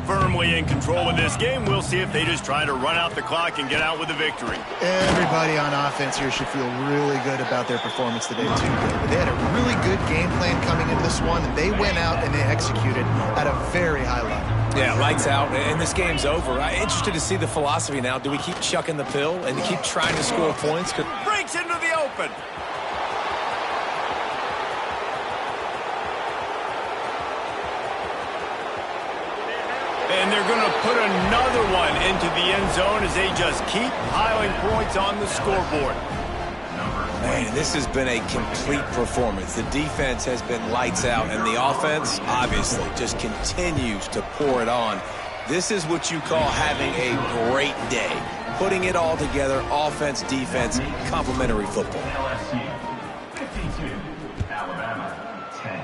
S1: Firmly in control of this game, we'll see if they just try to run out the clock and get out with a victory.
S2: Everybody on offense here should feel really good about their performance today, too. But they had a really good game plan coming into this one, and they went out and they executed at a very high level.
S3: Yeah, lights out, and this game's over. I'm interested to see the philosophy now. Do we keep chucking the pill and keep trying to score points?
S1: Breaks into the open. And they're going to put another one into the end zone as they just keep piling points on the scoreboard.
S3: Man, this has been a complete performance. The defense has been lights out, and the offense, obviously, just continues to pour it on. This is what you call having a great day. Putting it all together, offense, defense, complementary football.
S6: LSU 52, Alabama 10.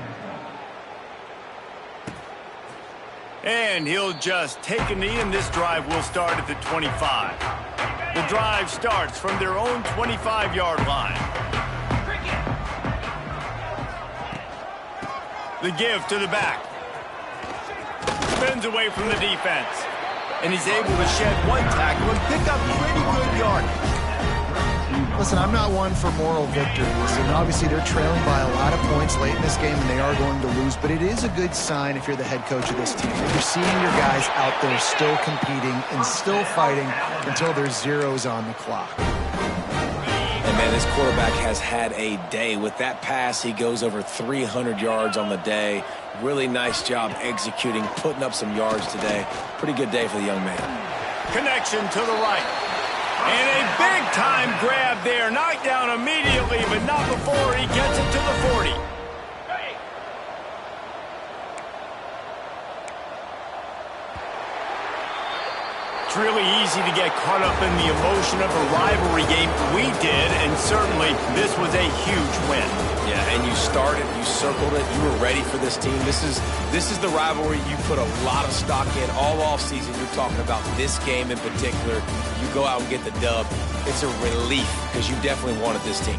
S1: And he'll just take a knee, and this drive will start at the 25. The drive starts from their own 25-yard line. The give to the back. Spins away from the defense. And he's able to shed one tackle and pick up pretty good yardage.
S2: Listen, I'm not one for moral victories, and obviously they're trailing by a lot of points late in this game, and they are going to lose, but it is a good sign if you're the head coach of this team. If you're seeing your guys out there still competing and still fighting until there's zeros on the clock.
S3: And, man, this quarterback has had a day. With that pass, he goes over 300 yards on the day. Really nice job executing, putting up some yards today. Pretty good day for the young man.
S1: Connection to the right. And a big-time grab there. Knocked down immediately, but not before he gets it to the 40. It's really easy to get caught up in the emotion of a rivalry game. We did, and certainly this was a huge win.
S3: Yeah, and you started, you circled it, you were ready for this team. This is the rivalry you put a lot of stock in all offseason. You're talking about this game in particular. You go out and get the dub. It's a relief because you definitely wanted this team.